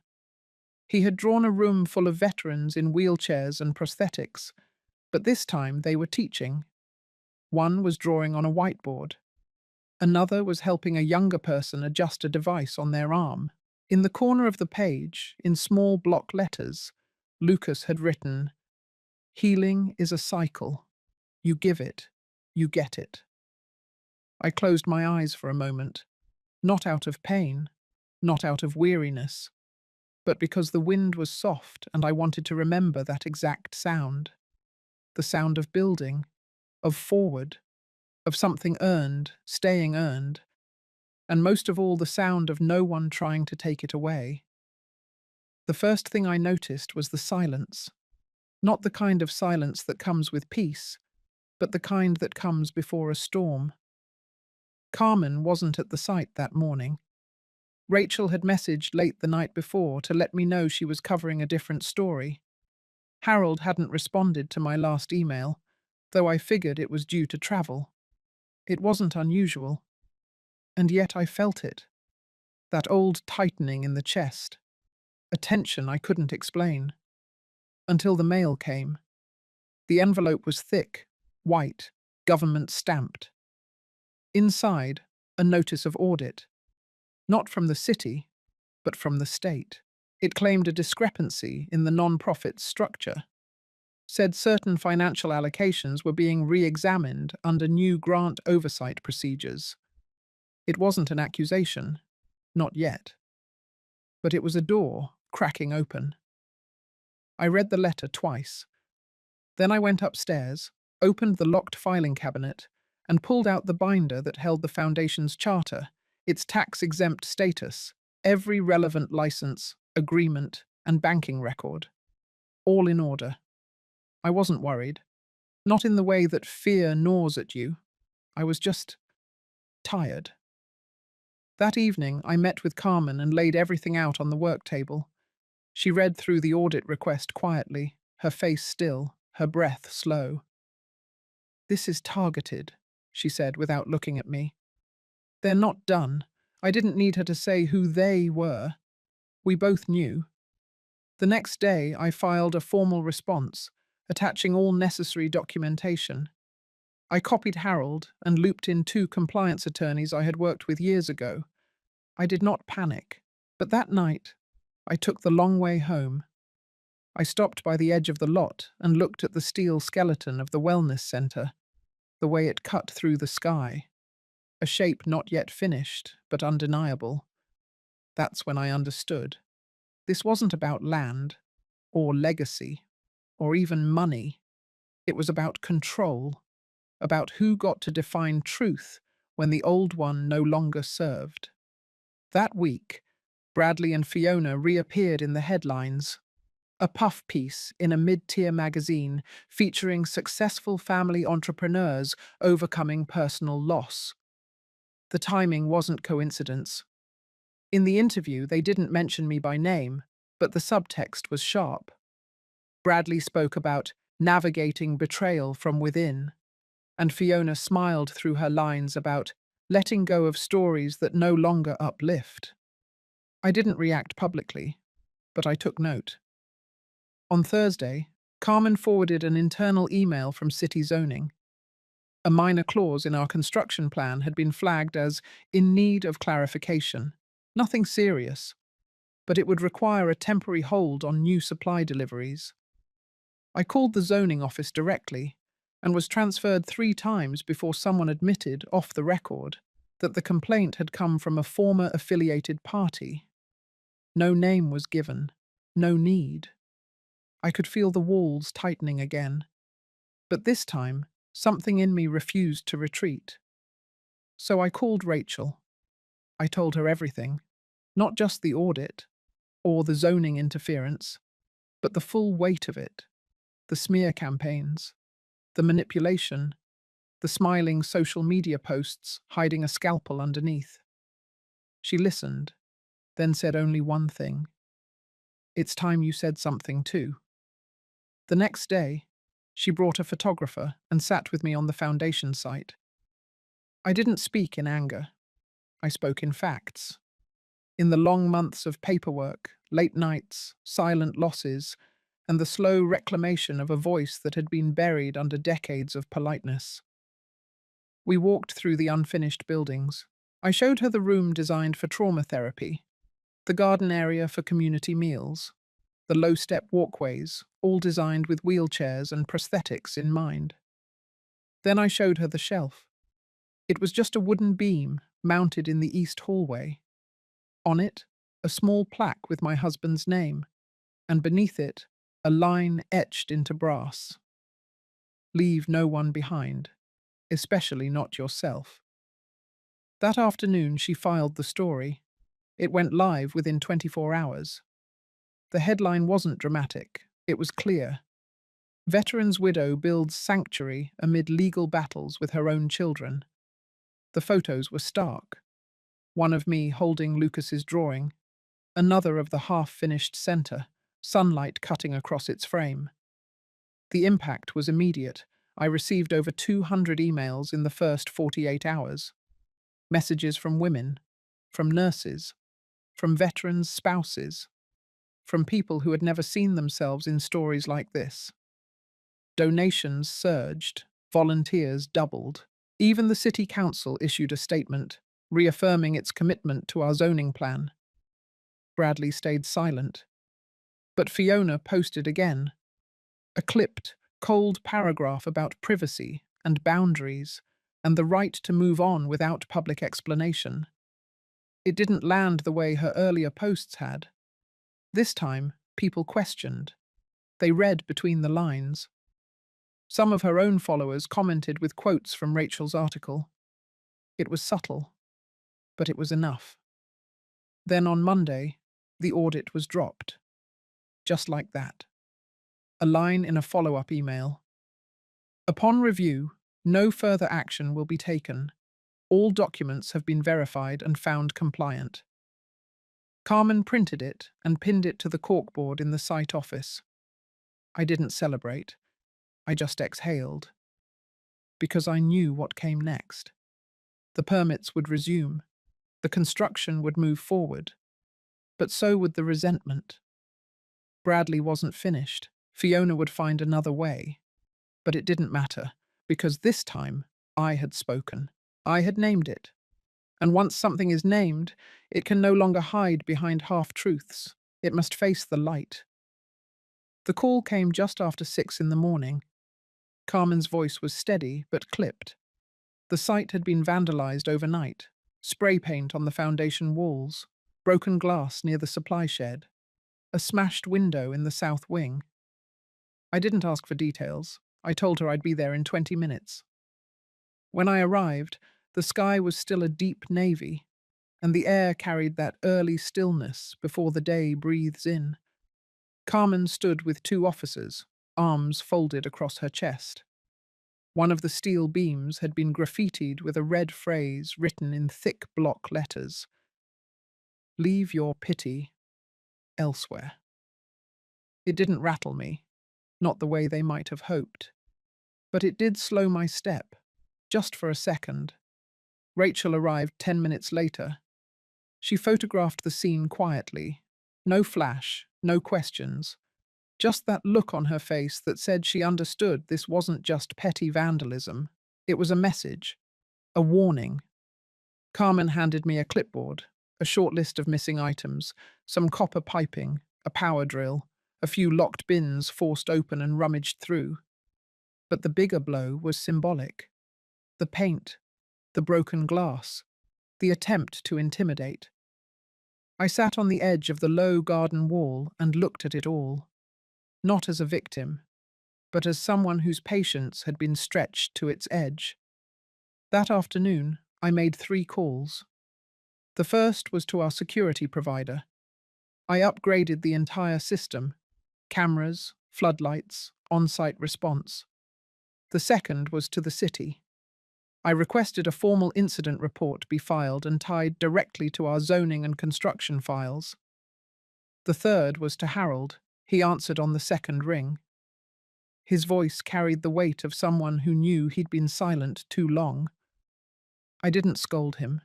He had drawn a room full of veterans in wheelchairs and prosthetics, but this time they were teaching. One was drawing on a whiteboard. Another was helping a younger person adjust a device on their arm. In the corner of the page, in small block letters, Lucas had written, "Healing is a cycle. You give it, you get it." I closed my eyes for a moment, not out of pain, not out of weariness, but because the wind was soft and I wanted to remember that exact sound. The sound of building, of forward, of something earned, staying earned, and most of all the sound of no one trying to take it away. The first thing I noticed was the silence. Not the kind of silence that comes with peace, but the kind that comes before a storm. Carmen wasn't at the site that morning. Rachel had messaged late the night before to let me know she was covering a different story. Harold hadn't responded to my last email, though I figured it was due to travel. It wasn't unusual. And yet I felt it. That old tightening in the chest. A tension I couldn't explain. Until the mail came. The envelope was thick, white, government stamped. Inside, a notice of audit. Not from the city, but from the state. It claimed a discrepancy in the non-profit structure. Said certain financial allocations were being re-examined under new grant oversight procedures. It wasn't an accusation, not yet. But it was a door cracking open. I read the letter twice. Then I went upstairs, opened the locked filing cabinet, and pulled out the binder that held the Foundation's charter, its tax-exempt status, every relevant license, agreement, and banking record. All in order. I wasn't worried. Not in the way that fear gnaws at you. I was just tired. That evening, I met with Carmen and laid everything out on the work table. She read through the audit request quietly, her face still, her breath slow. "This is targeted," she said without looking at me. "They're not done." I didn't need her to say who they were. We both knew. The next day, I filed a formal response, attaching all necessary documentation. I copied Harold and looped in 2 compliance attorneys I had worked with years ago. I did not panic, but that night, I took the long way home. I stopped by the edge of the lot and looked at the steel skeleton of the wellness centre, the way it cut through the sky, a shape not yet finished, but undeniable. That's when I understood. This wasn't about land, or legacy, or even money. It was about control, about who got to define truth when the old one no longer served. That week, Bradley and Fiona reappeared in the headlines. A puff piece in a mid-tier magazine featuring successful family entrepreneurs overcoming personal loss. The timing wasn't coincidence. In the interview, they didn't mention me by name, but the subtext was sharp. Bradley spoke about navigating betrayal from within, and Fiona smiled through her lines about letting go of stories that no longer uplift. I didn't react publicly, but I took note. On Thursday, Carmen forwarded an internal email from City Zoning. A minor clause in our construction plan had been flagged as in need of clarification. Nothing serious, but it would require a temporary hold on new supply deliveries. I called the zoning office directly and was transferred 3 times before someone admitted, off the record, that the complaint had come from a former affiliated party. No name was given, no need. I could feel the walls tightening again. But this time, something in me refused to retreat. So I called Rachel. I told her everything, not just the audit or the zoning interference, but the full weight of it, the smear campaigns, the manipulation, the smiling social media posts hiding a scalpel underneath. She listened, then said only one thing. It's time you said something too. The next day, she brought a photographer and sat with me on the foundation site. I didn't speak in anger. I spoke in facts. In the long months of paperwork, late nights, silent losses, and the slow reclamation of a voice that had been buried under decades of politeness. We walked through the unfinished buildings. I showed her the room designed for trauma therapy, the garden area for community meals, the low-step walkways, all designed with wheelchairs and prosthetics in mind. Then I showed her the shelf. It was just a wooden beam mounted in the east hallway. On it, a small plaque with my husband's name, and beneath it, a line etched into brass. Leave no one behind, especially not yourself. That afternoon she filed the story. It went live within 24 hours. The headline wasn't dramatic, it was clear. Veteran's widow builds sanctuary amid legal battles with her own children. The photos were stark. One of me holding Lucas's drawing, another of the half-finished center, sunlight cutting across its frame. The impact was immediate. I received over 200 emails in the first 48 hours. Messages from women, from nurses, from veterans' spouses, from people who had never seen themselves in stories like this. Donations surged, volunteers doubled. Even the city council issued a statement, reaffirming its commitment to our zoning plan. Bradley stayed silent. But Fiona posted again. A clipped, cold paragraph about privacy and boundaries and the right to move on without public explanation. It didn't land the way her earlier posts had. This time, people questioned. They read between the lines. Some of her own followers commented with quotes from Rachel's article. It was subtle, but it was enough. Then on Monday, the audit was dropped. Just like that. A line in a follow-up email. Upon review, no further action will be taken. All documents have been verified and found compliant. Carmen printed it and pinned it to the corkboard in the site office. I didn't celebrate. I just exhaled. Because I knew what came next. The permits would resume. The construction would move forward. But so would the resentment. Bradley wasn't finished. Fiona would find another way. But it didn't matter, because this time I had spoken. I had named it. And once something is named, it can no longer hide behind half-truths. It must face the light. The call came just after 6 in the morning. Carmen's voice was steady but clipped. The site had been vandalized overnight. Spray paint on the foundation walls, broken glass near the supply shed, a smashed window in the south wing. I didn't ask for details. I told her I'd be there in 20 minutes. When I arrived, the sky was still a deep navy, and the air carried that early stillness before the day breathes in. Carmen stood with 2 officers, arms folded across her chest. One of the steel beams had been graffitied with a red phrase written in thick block letters. Leave your pity elsewhere. It didn't rattle me, not the way they might have hoped. But it did slow my step. just for a second. Rachel arrived 10 minutes later. She photographed the scene quietly. No flash, no questions. Just that look on her face that said she understood this wasn't just petty vandalism. It was a message, a warning. Carmen handed me a clipboard, a short list of missing items, some copper piping, a power drill, a few locked bins forced open and rummaged through. But the bigger blow was symbolic. The paint, the broken glass, the attempt to intimidate. I sat on the edge of the low garden wall and looked at it all, not as a victim, but as someone whose patience had been stretched to its edge. That afternoon, I made 3 calls. The first was to our security provider. I upgraded the entire system: cameras, floodlights, on-site response. The second was to the city. I requested a formal incident report be filed and tied directly to our zoning and construction files. The third was to Harold. He answered on the second ring. His voice carried the weight of someone who knew he'd been silent too long. I didn't scold him.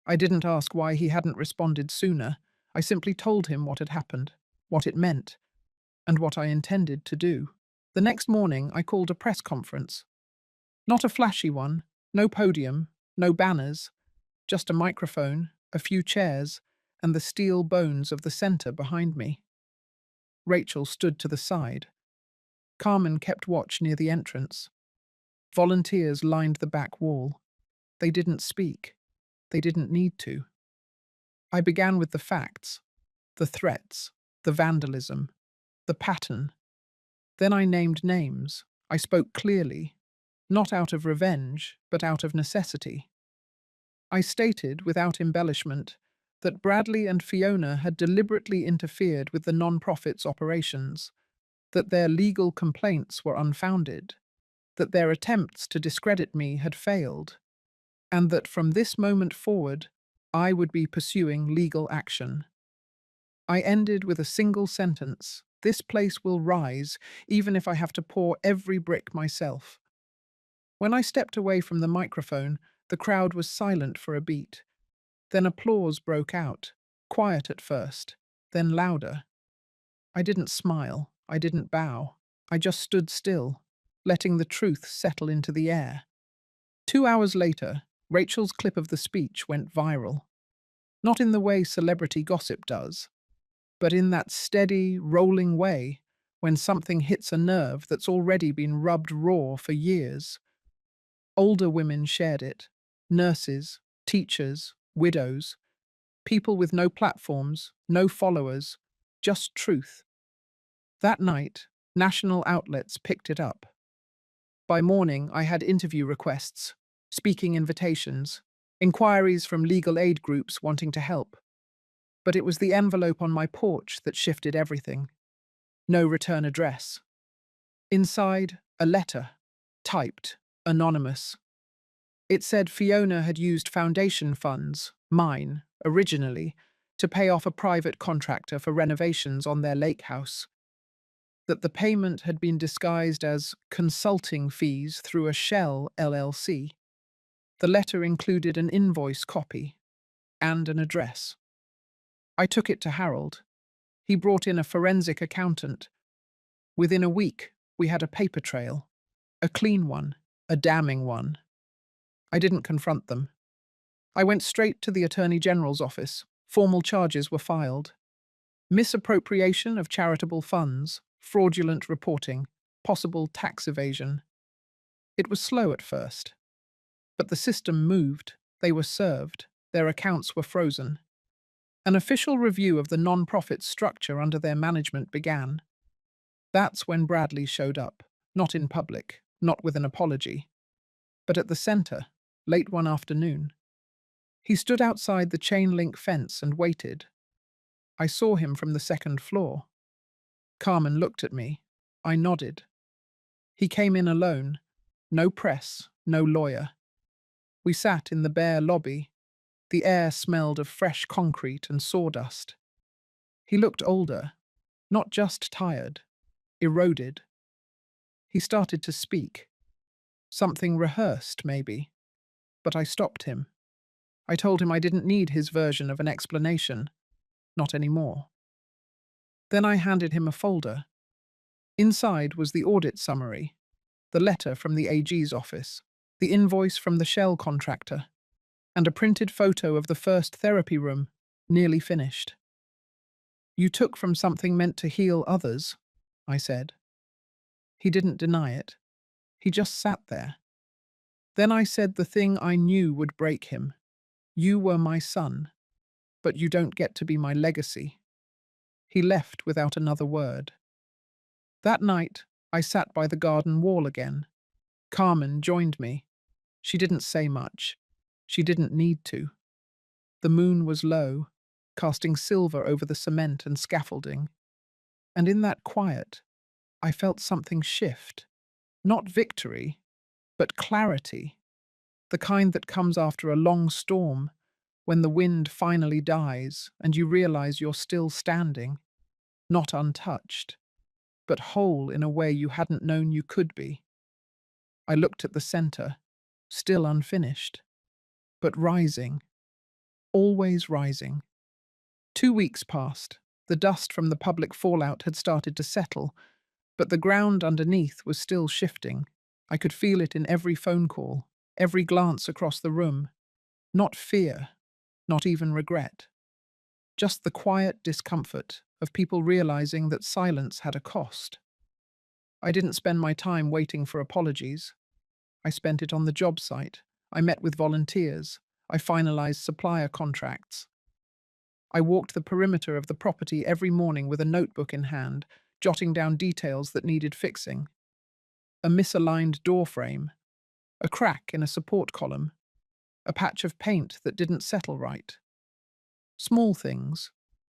I didn't ask why he hadn't responded sooner. I simply told him what had happened, what it meant, and what I intended to do. The next morning, I called a press conference. Not a flashy one, no podium, no banners, just a microphone, a few chairs, and the steel bones of the center behind me. Rachel stood to the side. Carmen kept watch near the entrance. Volunteers lined the back wall. They didn't speak. They didn't need to. I began with the facts, the threats, the vandalism, the pattern. Then I named names. I spoke clearly, not out of revenge, but out of necessity. I stated, without embellishment, that Bradley and Fiona had deliberately interfered with the non-profit's operations, that their legal complaints were unfounded, that their attempts to discredit me had failed, and that from this moment forward, I would be pursuing legal action. I ended with a single sentence: this place will rise, even if I have to pour every brick myself. When I stepped away from the microphone, the crowd was silent for a beat. Then applause broke out, quiet at first, then louder. I didn't smile, I didn't bow. I just stood still, letting the truth settle into the air. 2 hours later, Rachel's clip of the speech went viral. Not in the way celebrity gossip does, but in that steady, rolling way when something hits a nerve that's already been rubbed raw for years. Older women shared it: nurses, teachers, widows, people with no platforms, no followers, just truth. That night, national outlets picked it up. By morning, I had interview requests, speaking invitations, inquiries from legal aid groups wanting to help. But it was the envelope on my porch that shifted everything. No return address. Inside, a letter, typed, anonymous. It said Fiona had used foundation funds, mine, originally, to pay off a private contractor for renovations on their lake house. That the payment had been disguised as consulting fees through a shell LLC. The letter included an invoice copy and an address. I took it to Harold. He brought in a forensic accountant. Within a week, we had a paper trail. A clean one, a damning one. I didn't confront them. I went straight to the Attorney General's office. Formal charges were filed: misappropriation of charitable funds, fraudulent reporting, possible tax evasion. It was slow at first, but the system moved. They were served. Their accounts were frozen. An official review of the non-profit structure under their management began. That's when Bradley showed up, not in public, not with an apology, but at the center, late one afternoon. He stood outside the chain-link fence and waited. I saw him from the second floor. Carmen looked at me. I nodded. He came in alone. No press, no lawyer. We sat in the bare lobby. The air smelled of fresh concrete and sawdust. He looked older, not just tired, eroded. He started to speak. Something rehearsed, maybe. But I stopped him. I told him I didn't need his version of an explanation. Not anymore. Then I handed him a folder. Inside was the audit summary, the letter from the AG's office, the invoice from the shell contractor, and a printed photo of the first therapy room, nearly finished. You took from something meant to heal others, I said. He didn't deny it. He just sat there. Then I said the thing I knew would break him. You were my son, but you don't get to be my legacy. He left without another word. That night, I sat by the garden wall again. Carmen joined me. She didn't say much. She didn't need to. The moon was low, casting silver over the cement and scaffolding. And in that quiet, I felt something shift. Not victory, but clarity. The kind that comes after a long storm, when the wind finally dies and you realize you're still standing, not untouched, but whole in a way you hadn't known you could be. I looked at the center, still unfinished, but rising, always rising. 2 weeks passed. The dust from the public fallout had started to settle, but the ground underneath was still shifting. I could feel it in every phone call, every glance across the room. Not fear, not even regret. Just the quiet discomfort of people realizing that silence had a cost. I didn't spend my time waiting for apologies. I spent it on the job site. I met with volunteers. I finalized supplier contracts. I walked the perimeter of the property every morning with a notebook in hand, jotting down details that needed fixing. A misaligned door frame, a crack in a support column, a patch of paint that didn't settle right. Small things,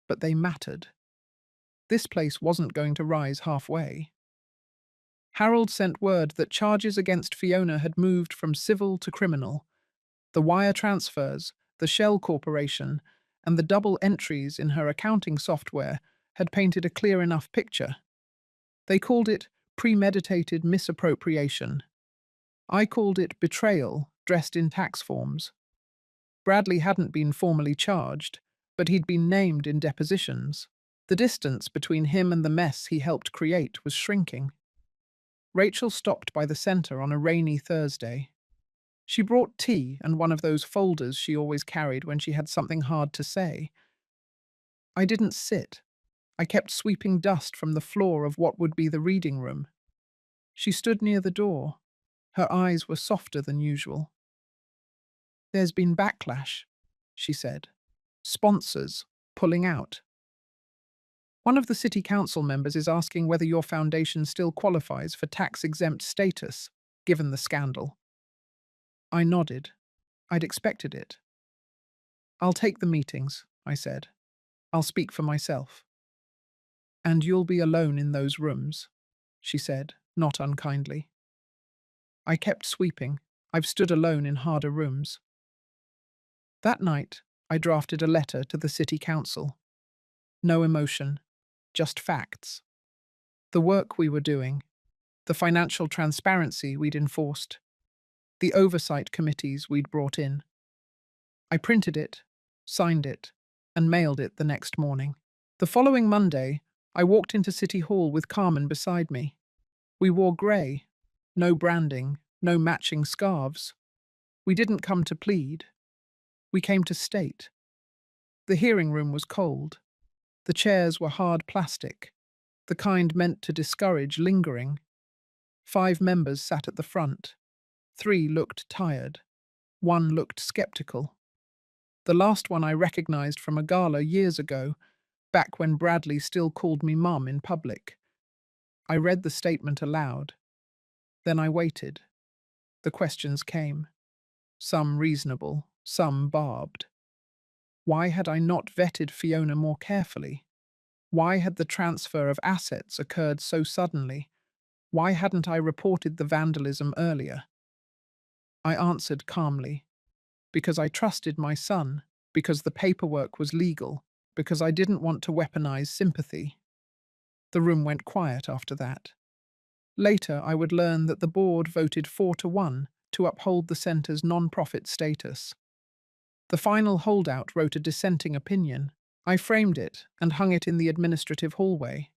but they mattered. This place wasn't going to rise halfway. Harold sent word that charges against Fiona had moved from civil to criminal. The wire transfers, the shell corporation, and the double entries in her accounting software had painted a clear enough picture. They called it premeditated misappropriation. I called it betrayal dressed in tax forms. Bradley hadn't been formally charged, but he'd been named in depositions. The distance between him and the mess he helped create was shrinking. Rachel stopped by the centre on a rainy Thursday. She brought tea and one of those folders she always carried when she had something hard to say. I didn't sit. I kept sweeping dust from the floor of what would be the reading room. She stood near the door. Her eyes were softer than usual. There's been backlash, she said. Sponsors pulling out. One of the city council members is asking whether your foundation still qualifies for tax-exempt status, given the scandal. I nodded. I'd expected it. I'll take the meetings, I said. I'll speak for myself. And you'll be alone in those rooms, she said, not unkindly. I kept sweeping. I've stood alone in harder rooms. That night, I drafted a letter to the city council. No emotion, just facts. The work we were doing, the financial transparency we'd enforced, the oversight committees we'd brought in. I printed it, signed it, and mailed it the next morning. The following Monday, I walked into City Hall with Carmen beside me. We wore grey, no branding, no matching scarves. We didn't come to plead. We came to state. The hearing room was cold. The chairs were hard plastic, the kind meant to discourage lingering. 5 members sat at the front. 3 looked tired. 1 looked skeptical. The last one I recognized from a gala years ago, back when Bradley still called me Mum in public. I read the statement aloud. Then I waited. The questions came. Some reasonable, some barbed. Why had I not vetted Fiona more carefully? Why had the transfer of assets occurred so suddenly? Why hadn't I reported the vandalism earlier? I answered calmly. Because I trusted my son, because the paperwork was legal, because I didn't want to weaponize sympathy. The room went quiet after that. Later, I would learn that the board voted 4-1 to uphold the centre's non-profit status. The final holdout wrote a dissenting opinion. I framed it and hung it in the administrative hallway.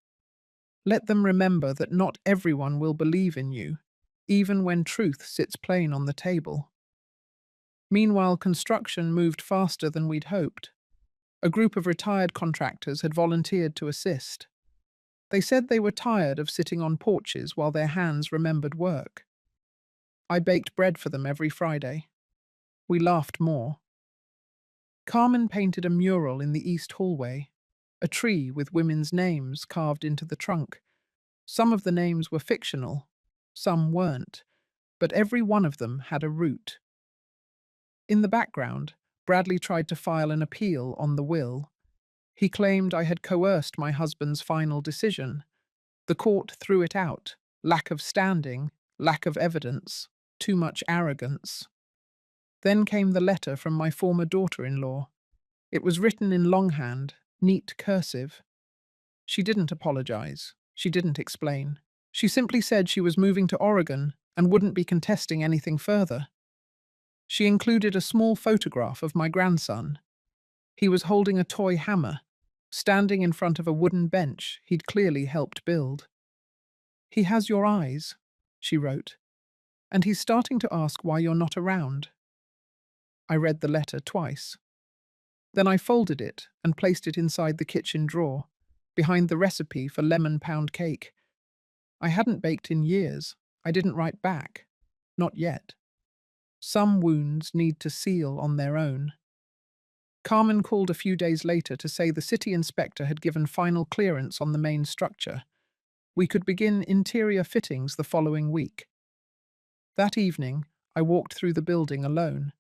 Let them remember that not everyone will believe in you, even when truth sits plain on the table. Meanwhile, construction moved faster than we'd hoped. A group of retired contractors had volunteered to assist. They said they were tired of sitting on porches while their hands remembered work. I baked bread for them every Friday. We laughed more. Carmen painted a mural in the east hallway, a tree with women's names carved into the trunk. Some of the names were fictional, some weren't, but every one of them had a root. In the background, Bradley tried to file an appeal on the will. He claimed I had coerced my husband's final decision. The court threw it out. Lack of standing, lack of evidence, too much arrogance. Then came the letter from my former daughter-in-law. It was written in longhand, neat cursive. She didn't apologize. She didn't explain. She simply said she was moving to Oregon and wouldn't be contesting anything further. She included a small photograph of my grandson. He was holding a toy hammer, standing in front of a wooden bench he'd clearly helped build. "He has your eyes," she wrote, "and he's starting to ask why you're not around." I read the letter twice. Then I folded it and placed it inside the kitchen drawer, behind the recipe for lemon pound cake. I hadn't baked in years. I didn't write back. Not yet. Some wounds need to seal on their own. Carmen called a few days later to say the city inspector had given final clearance on the main structure. We could begin interior fittings the following week. That evening, I walked through the building alone.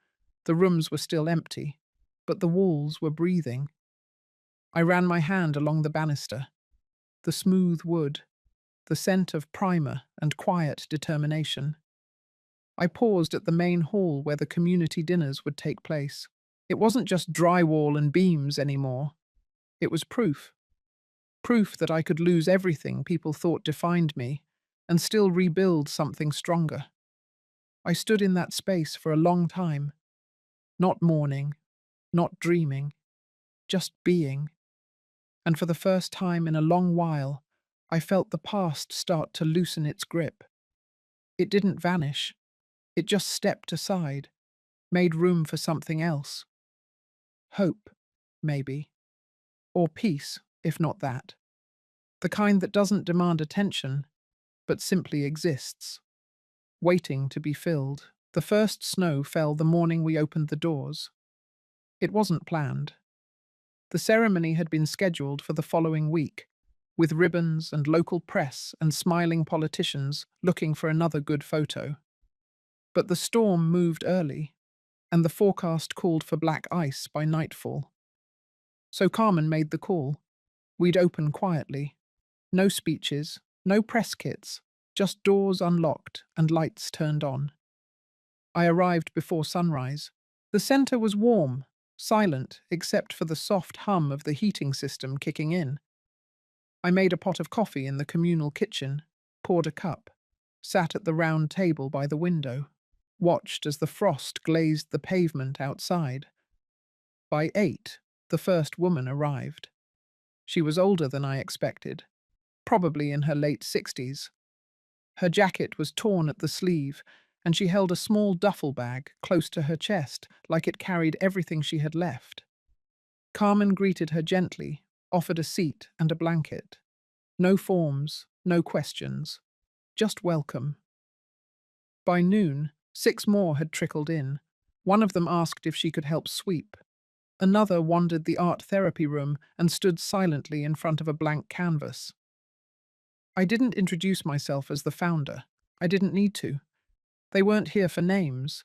The rooms were still empty, but the walls were breathing. I ran my hand along the banister. The smooth wood, the scent of primer and quiet determination. I paused at the main hall where the community dinners would take place. It wasn't just drywall and beams anymore. It was proof. Proof that I could lose everything people thought defined me and still rebuild something stronger. I stood in that space for a long time, not mourning, not dreaming, just being. And for the first time in a long while, I felt the past start to loosen its grip. It didn't vanish. It just stepped aside, made room for something else. Hope, maybe. Or peace, if not that. The kind that doesn't demand attention, but simply exists, waiting to be filled. The first snow fell the morning we opened the doors. It wasn't planned. The ceremony had been scheduled for the following week, with ribbons and local press and smiling politicians looking for another good photo. But the storm moved early, and the forecast called for black ice by nightfall. So Carmen made the call. We'd open quietly. No speeches, no press kits, just doors unlocked and lights turned on. I arrived before sunrise. The center was warm, silent except for the soft hum of the heating system kicking in. I made a pot of coffee in the communal kitchen, poured a cup, sat at the round table by the window, watched as the frost glazed the pavement outside. By 8, the first woman arrived. She was older than I expected, probably in her late 60s. Her jacket was torn at the sleeve, and she held a small duffel bag close to her chest, like it carried everything she had left. Carmen greeted her gently, offered a seat and a blanket. No forms, no questions, just welcome. By noon, 6 more had trickled in. One of them asked if she could help sweep. Another wandered the art therapy room and stood silently in front of a blank canvas. I didn't introduce myself as the founder. I didn't need to. They weren't here for names.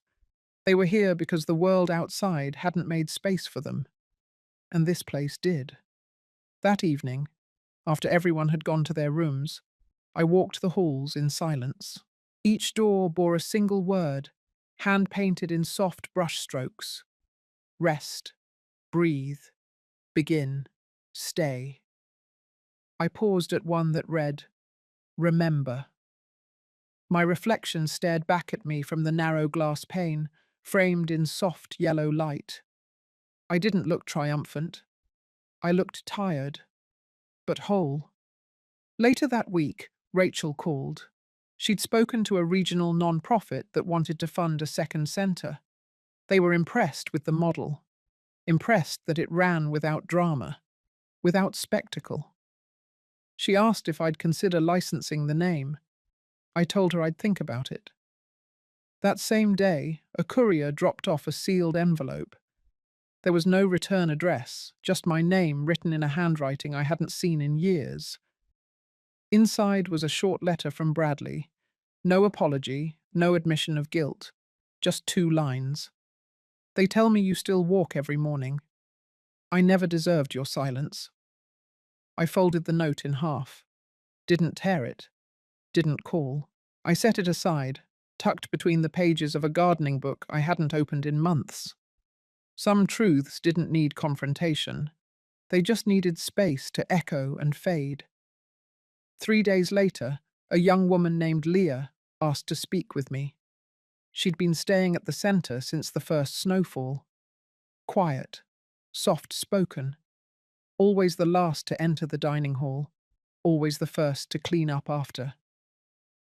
They were here because the world outside hadn't made space for them. And this place did. That evening, after everyone had gone to their rooms, I walked the halls in silence. Each door bore a single word, hand-painted in soft brushstrokes. Rest, breathe, begin, stay. I paused at one that read, "Remember." My reflection stared back at me from the narrow glass pane, framed in soft yellow light. I didn't look triumphant. I looked tired, but whole. Later that week, Rachel called. She'd spoken to a regional non-profit that wanted to fund a second centre. They were impressed with the model, impressed that it ran without drama, without spectacle. She asked if I'd consider licensing the name. I told her I'd think about it. That same day, a courier dropped off a sealed envelope. There was no return address, just my name written in a handwriting I hadn't seen in years. Inside was a short letter from Bradley. No apology, no admission of guilt, just 2 lines. They tell me you still walk every morning. I never deserved your silence. I folded the note in half. Didn't tear it. Didn't call. I set it aside, tucked between the pages of a gardening book I hadn't opened in months. Some truths didn't need confrontation. They just needed space to echo and fade. 3 days later, a young woman named Leah asked to speak with me. She'd been staying at the centre since the first snowfall. Quiet, soft-spoken, always the last to enter the dining hall, always the first to clean up after.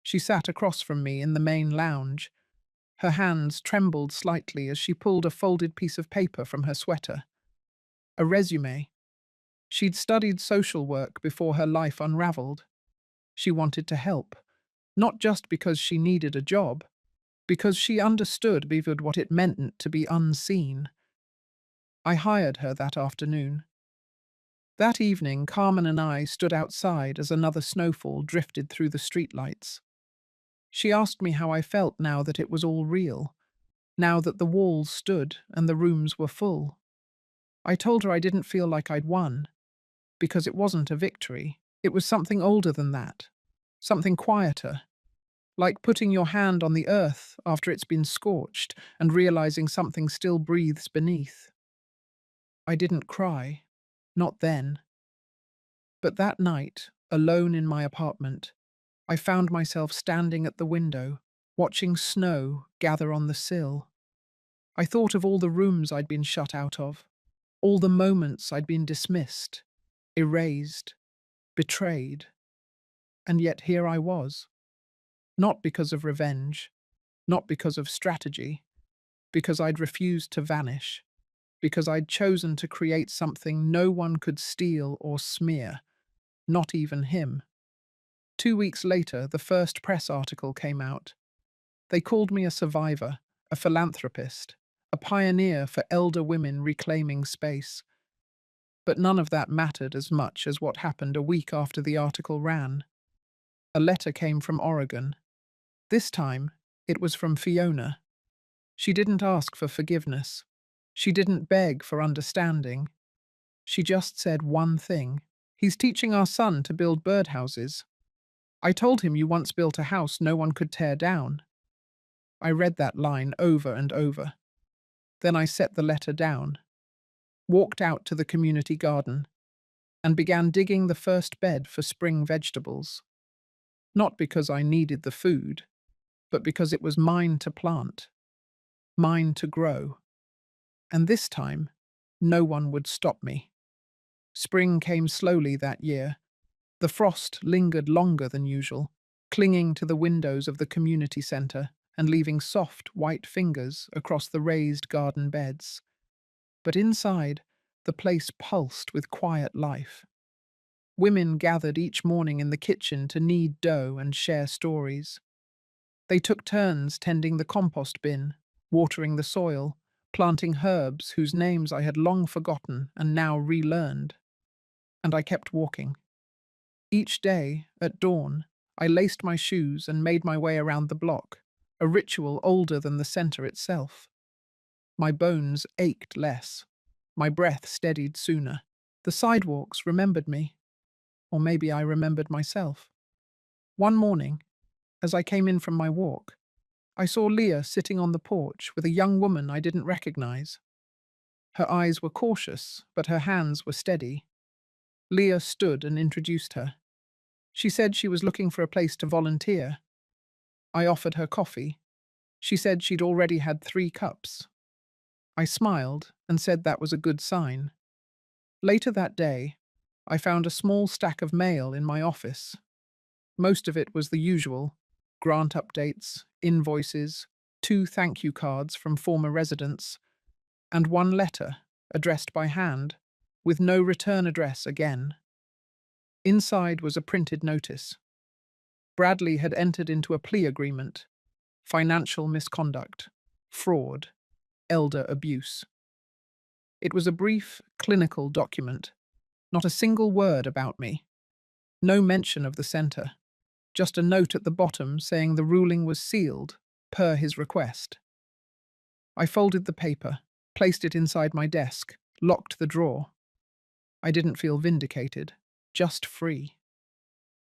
She sat across from me in the main lounge. Her hands trembled slightly as she pulled a folded piece of paper from her sweater. A resume. She'd studied social work before her life unraveled. She wanted to help, not just because she needed a job, because she understood vivid what it meant to be unseen. I hired her that afternoon. That evening, Carmen and I stood outside as another snowfall drifted through the streetlights. She asked me how I felt now that it was all real, now that the walls stood and the rooms were full. I told her I didn't feel like I'd won, because it wasn't a victory. It was something older than that, something quieter, like putting your hand on the earth after it's been scorched and realizing something still breathes beneath. I didn't cry, not then. But that night, alone in my apartment, I found myself standing at the window, watching snow gather on the sill. I thought of all the rooms I'd been shut out of, all the moments I'd been dismissed, erased, betrayed. And yet here I was. Not because of revenge, not because of strategy, because I'd refused to vanish, because I'd chosen to create something no one could steal or smear, not even him. 2 weeks later, the first press article came out. They called me a survivor, a philanthropist, a pioneer for elder women reclaiming space. But none of that mattered as much as what happened a week after the article ran. A letter came from Oregon. This time, it was from Fiona. She didn't ask for forgiveness. She didn't beg for understanding. She just said one thing. He's teaching our son to build birdhouses. I told him you once built a house no one could tear down. I read that line over and over. Then I set the letter down, walked out to the community garden, and began digging the first bed for spring vegetables. Not because I needed the food, but because it was mine to plant, mine to grow. And this time, no one would stop me. Spring came slowly that year. The frost lingered longer than usual, clinging to the windows of the community centre and leaving soft, white fingers across the raised garden beds. But inside, the place pulsed with quiet life. Women gathered each morning in the kitchen to knead dough and share stories. They took turns tending the compost bin, watering the soil, planting herbs whose names I had long forgotten and now relearned. And I kept walking. Each day, at dawn, I laced my shoes and made my way around the block, a ritual older than the centre itself. My bones ached less. My breath steadied sooner. The sidewalks remembered me. Or maybe I remembered myself. One morning, as I came in from my walk, I saw Leah sitting on the porch with a young woman I didn't recognize. Her eyes were cautious, but her hands were steady. Leah stood and introduced her. She said she was looking for a place to volunteer. I offered her coffee. She said she'd already had 3 cups. I smiled and said that was a good sign. Later that day, I found a small stack of mail in my office. Most of it was the usual: grant updates, invoices, 2 thank you cards from former residents, and 1 letter, addressed by hand, with no return address again. Inside was a printed notice. Bradley had entered into a plea agreement: financial misconduct, fraud, elder abuse. It was a brief, clinical document. Not a single word about me. No mention of the centre. Just a note at the bottom saying the ruling was sealed, per his request. I folded the paper, placed it inside my desk, locked the drawer. I didn't feel vindicated, just free.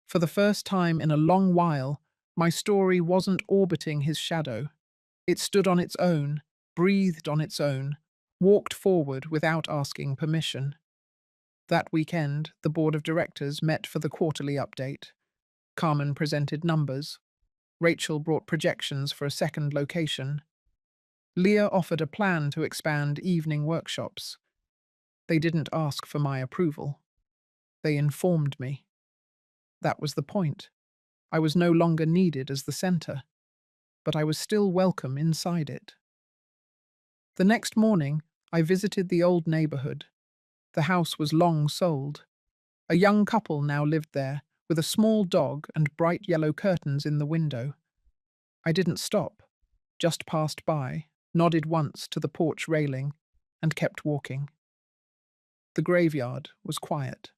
For the first time in a long while, my story wasn't orbiting his shadow. It stood on its own, breathed on its own, walked forward without asking permission. That weekend, the board of directors met for the quarterly update. Carmen presented numbers. Rachel brought projections for a second location. Leah offered a plan to expand evening workshops. They didn't ask for my approval. They informed me. That was the point. I was no longer needed as the center, but I was still welcome inside it. The next morning, I visited the old neighborhood. The house was long sold. A young couple now lived there, with a small dog and bright yellow curtains in the window. I didn't stop, just passed by, nodded once to the porch railing, and kept walking. The graveyard was quiet.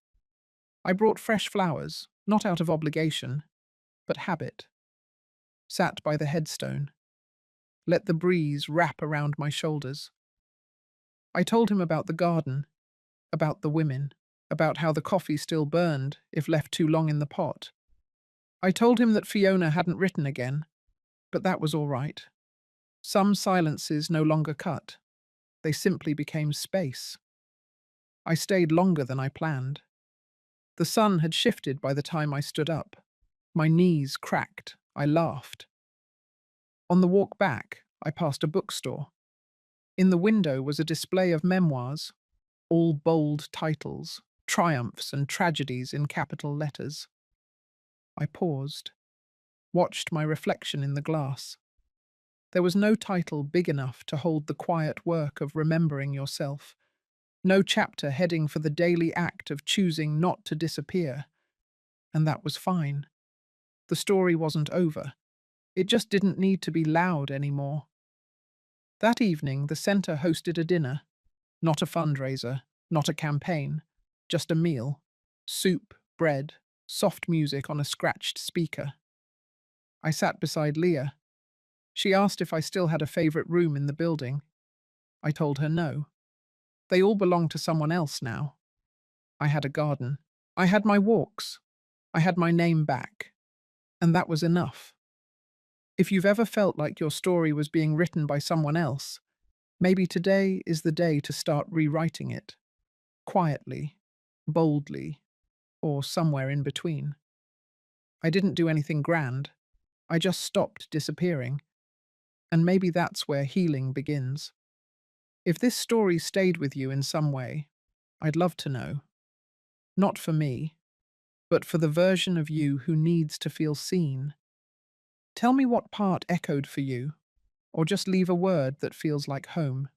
I brought fresh flowers, not out of obligation, but habit. Sat by the headstone. Let the breeze wrap around my shoulders. I told him about the garden, about the women, about how the coffee still burned if left too long in the pot. I told him that Fiona hadn't written again, but that was all right. Some silences no longer cut. They simply became space. I stayed longer than I planned. The sun had shifted by the time I stood up. My knees cracked. I laughed. On the walk back, I passed a bookstore. In the window was a display of memoirs, all bold titles, triumphs and tragedies in capital letters. I paused, watched my reflection in the glass. There was no title big enough to hold the quiet work of remembering yourself, no chapter heading for the daily act of choosing not to disappear. And that was fine. The story wasn't over. It just didn't need to be loud anymore. That evening, the centre hosted a dinner. Not a fundraiser, not a campaign, just a meal. Soup, bread, soft music on a scratched speaker. I sat beside Leah. She asked if I still had a favourite room in the building. I told her no. They all belonged to someone else now. I had a garden. I had my walks. I had my name back. And that was enough. If you've ever felt like your story was being written by someone else, maybe today is the day to start rewriting it. Quietly, boldly, or somewhere in between. I didn't do anything grand. I just stopped disappearing. And maybe that's where healing begins. If this story stayed with you in some way, I'd love to know. Not for me, but for the version of you who needs to feel seen. Tell me what part echoed for you, or just leave a word that feels like home.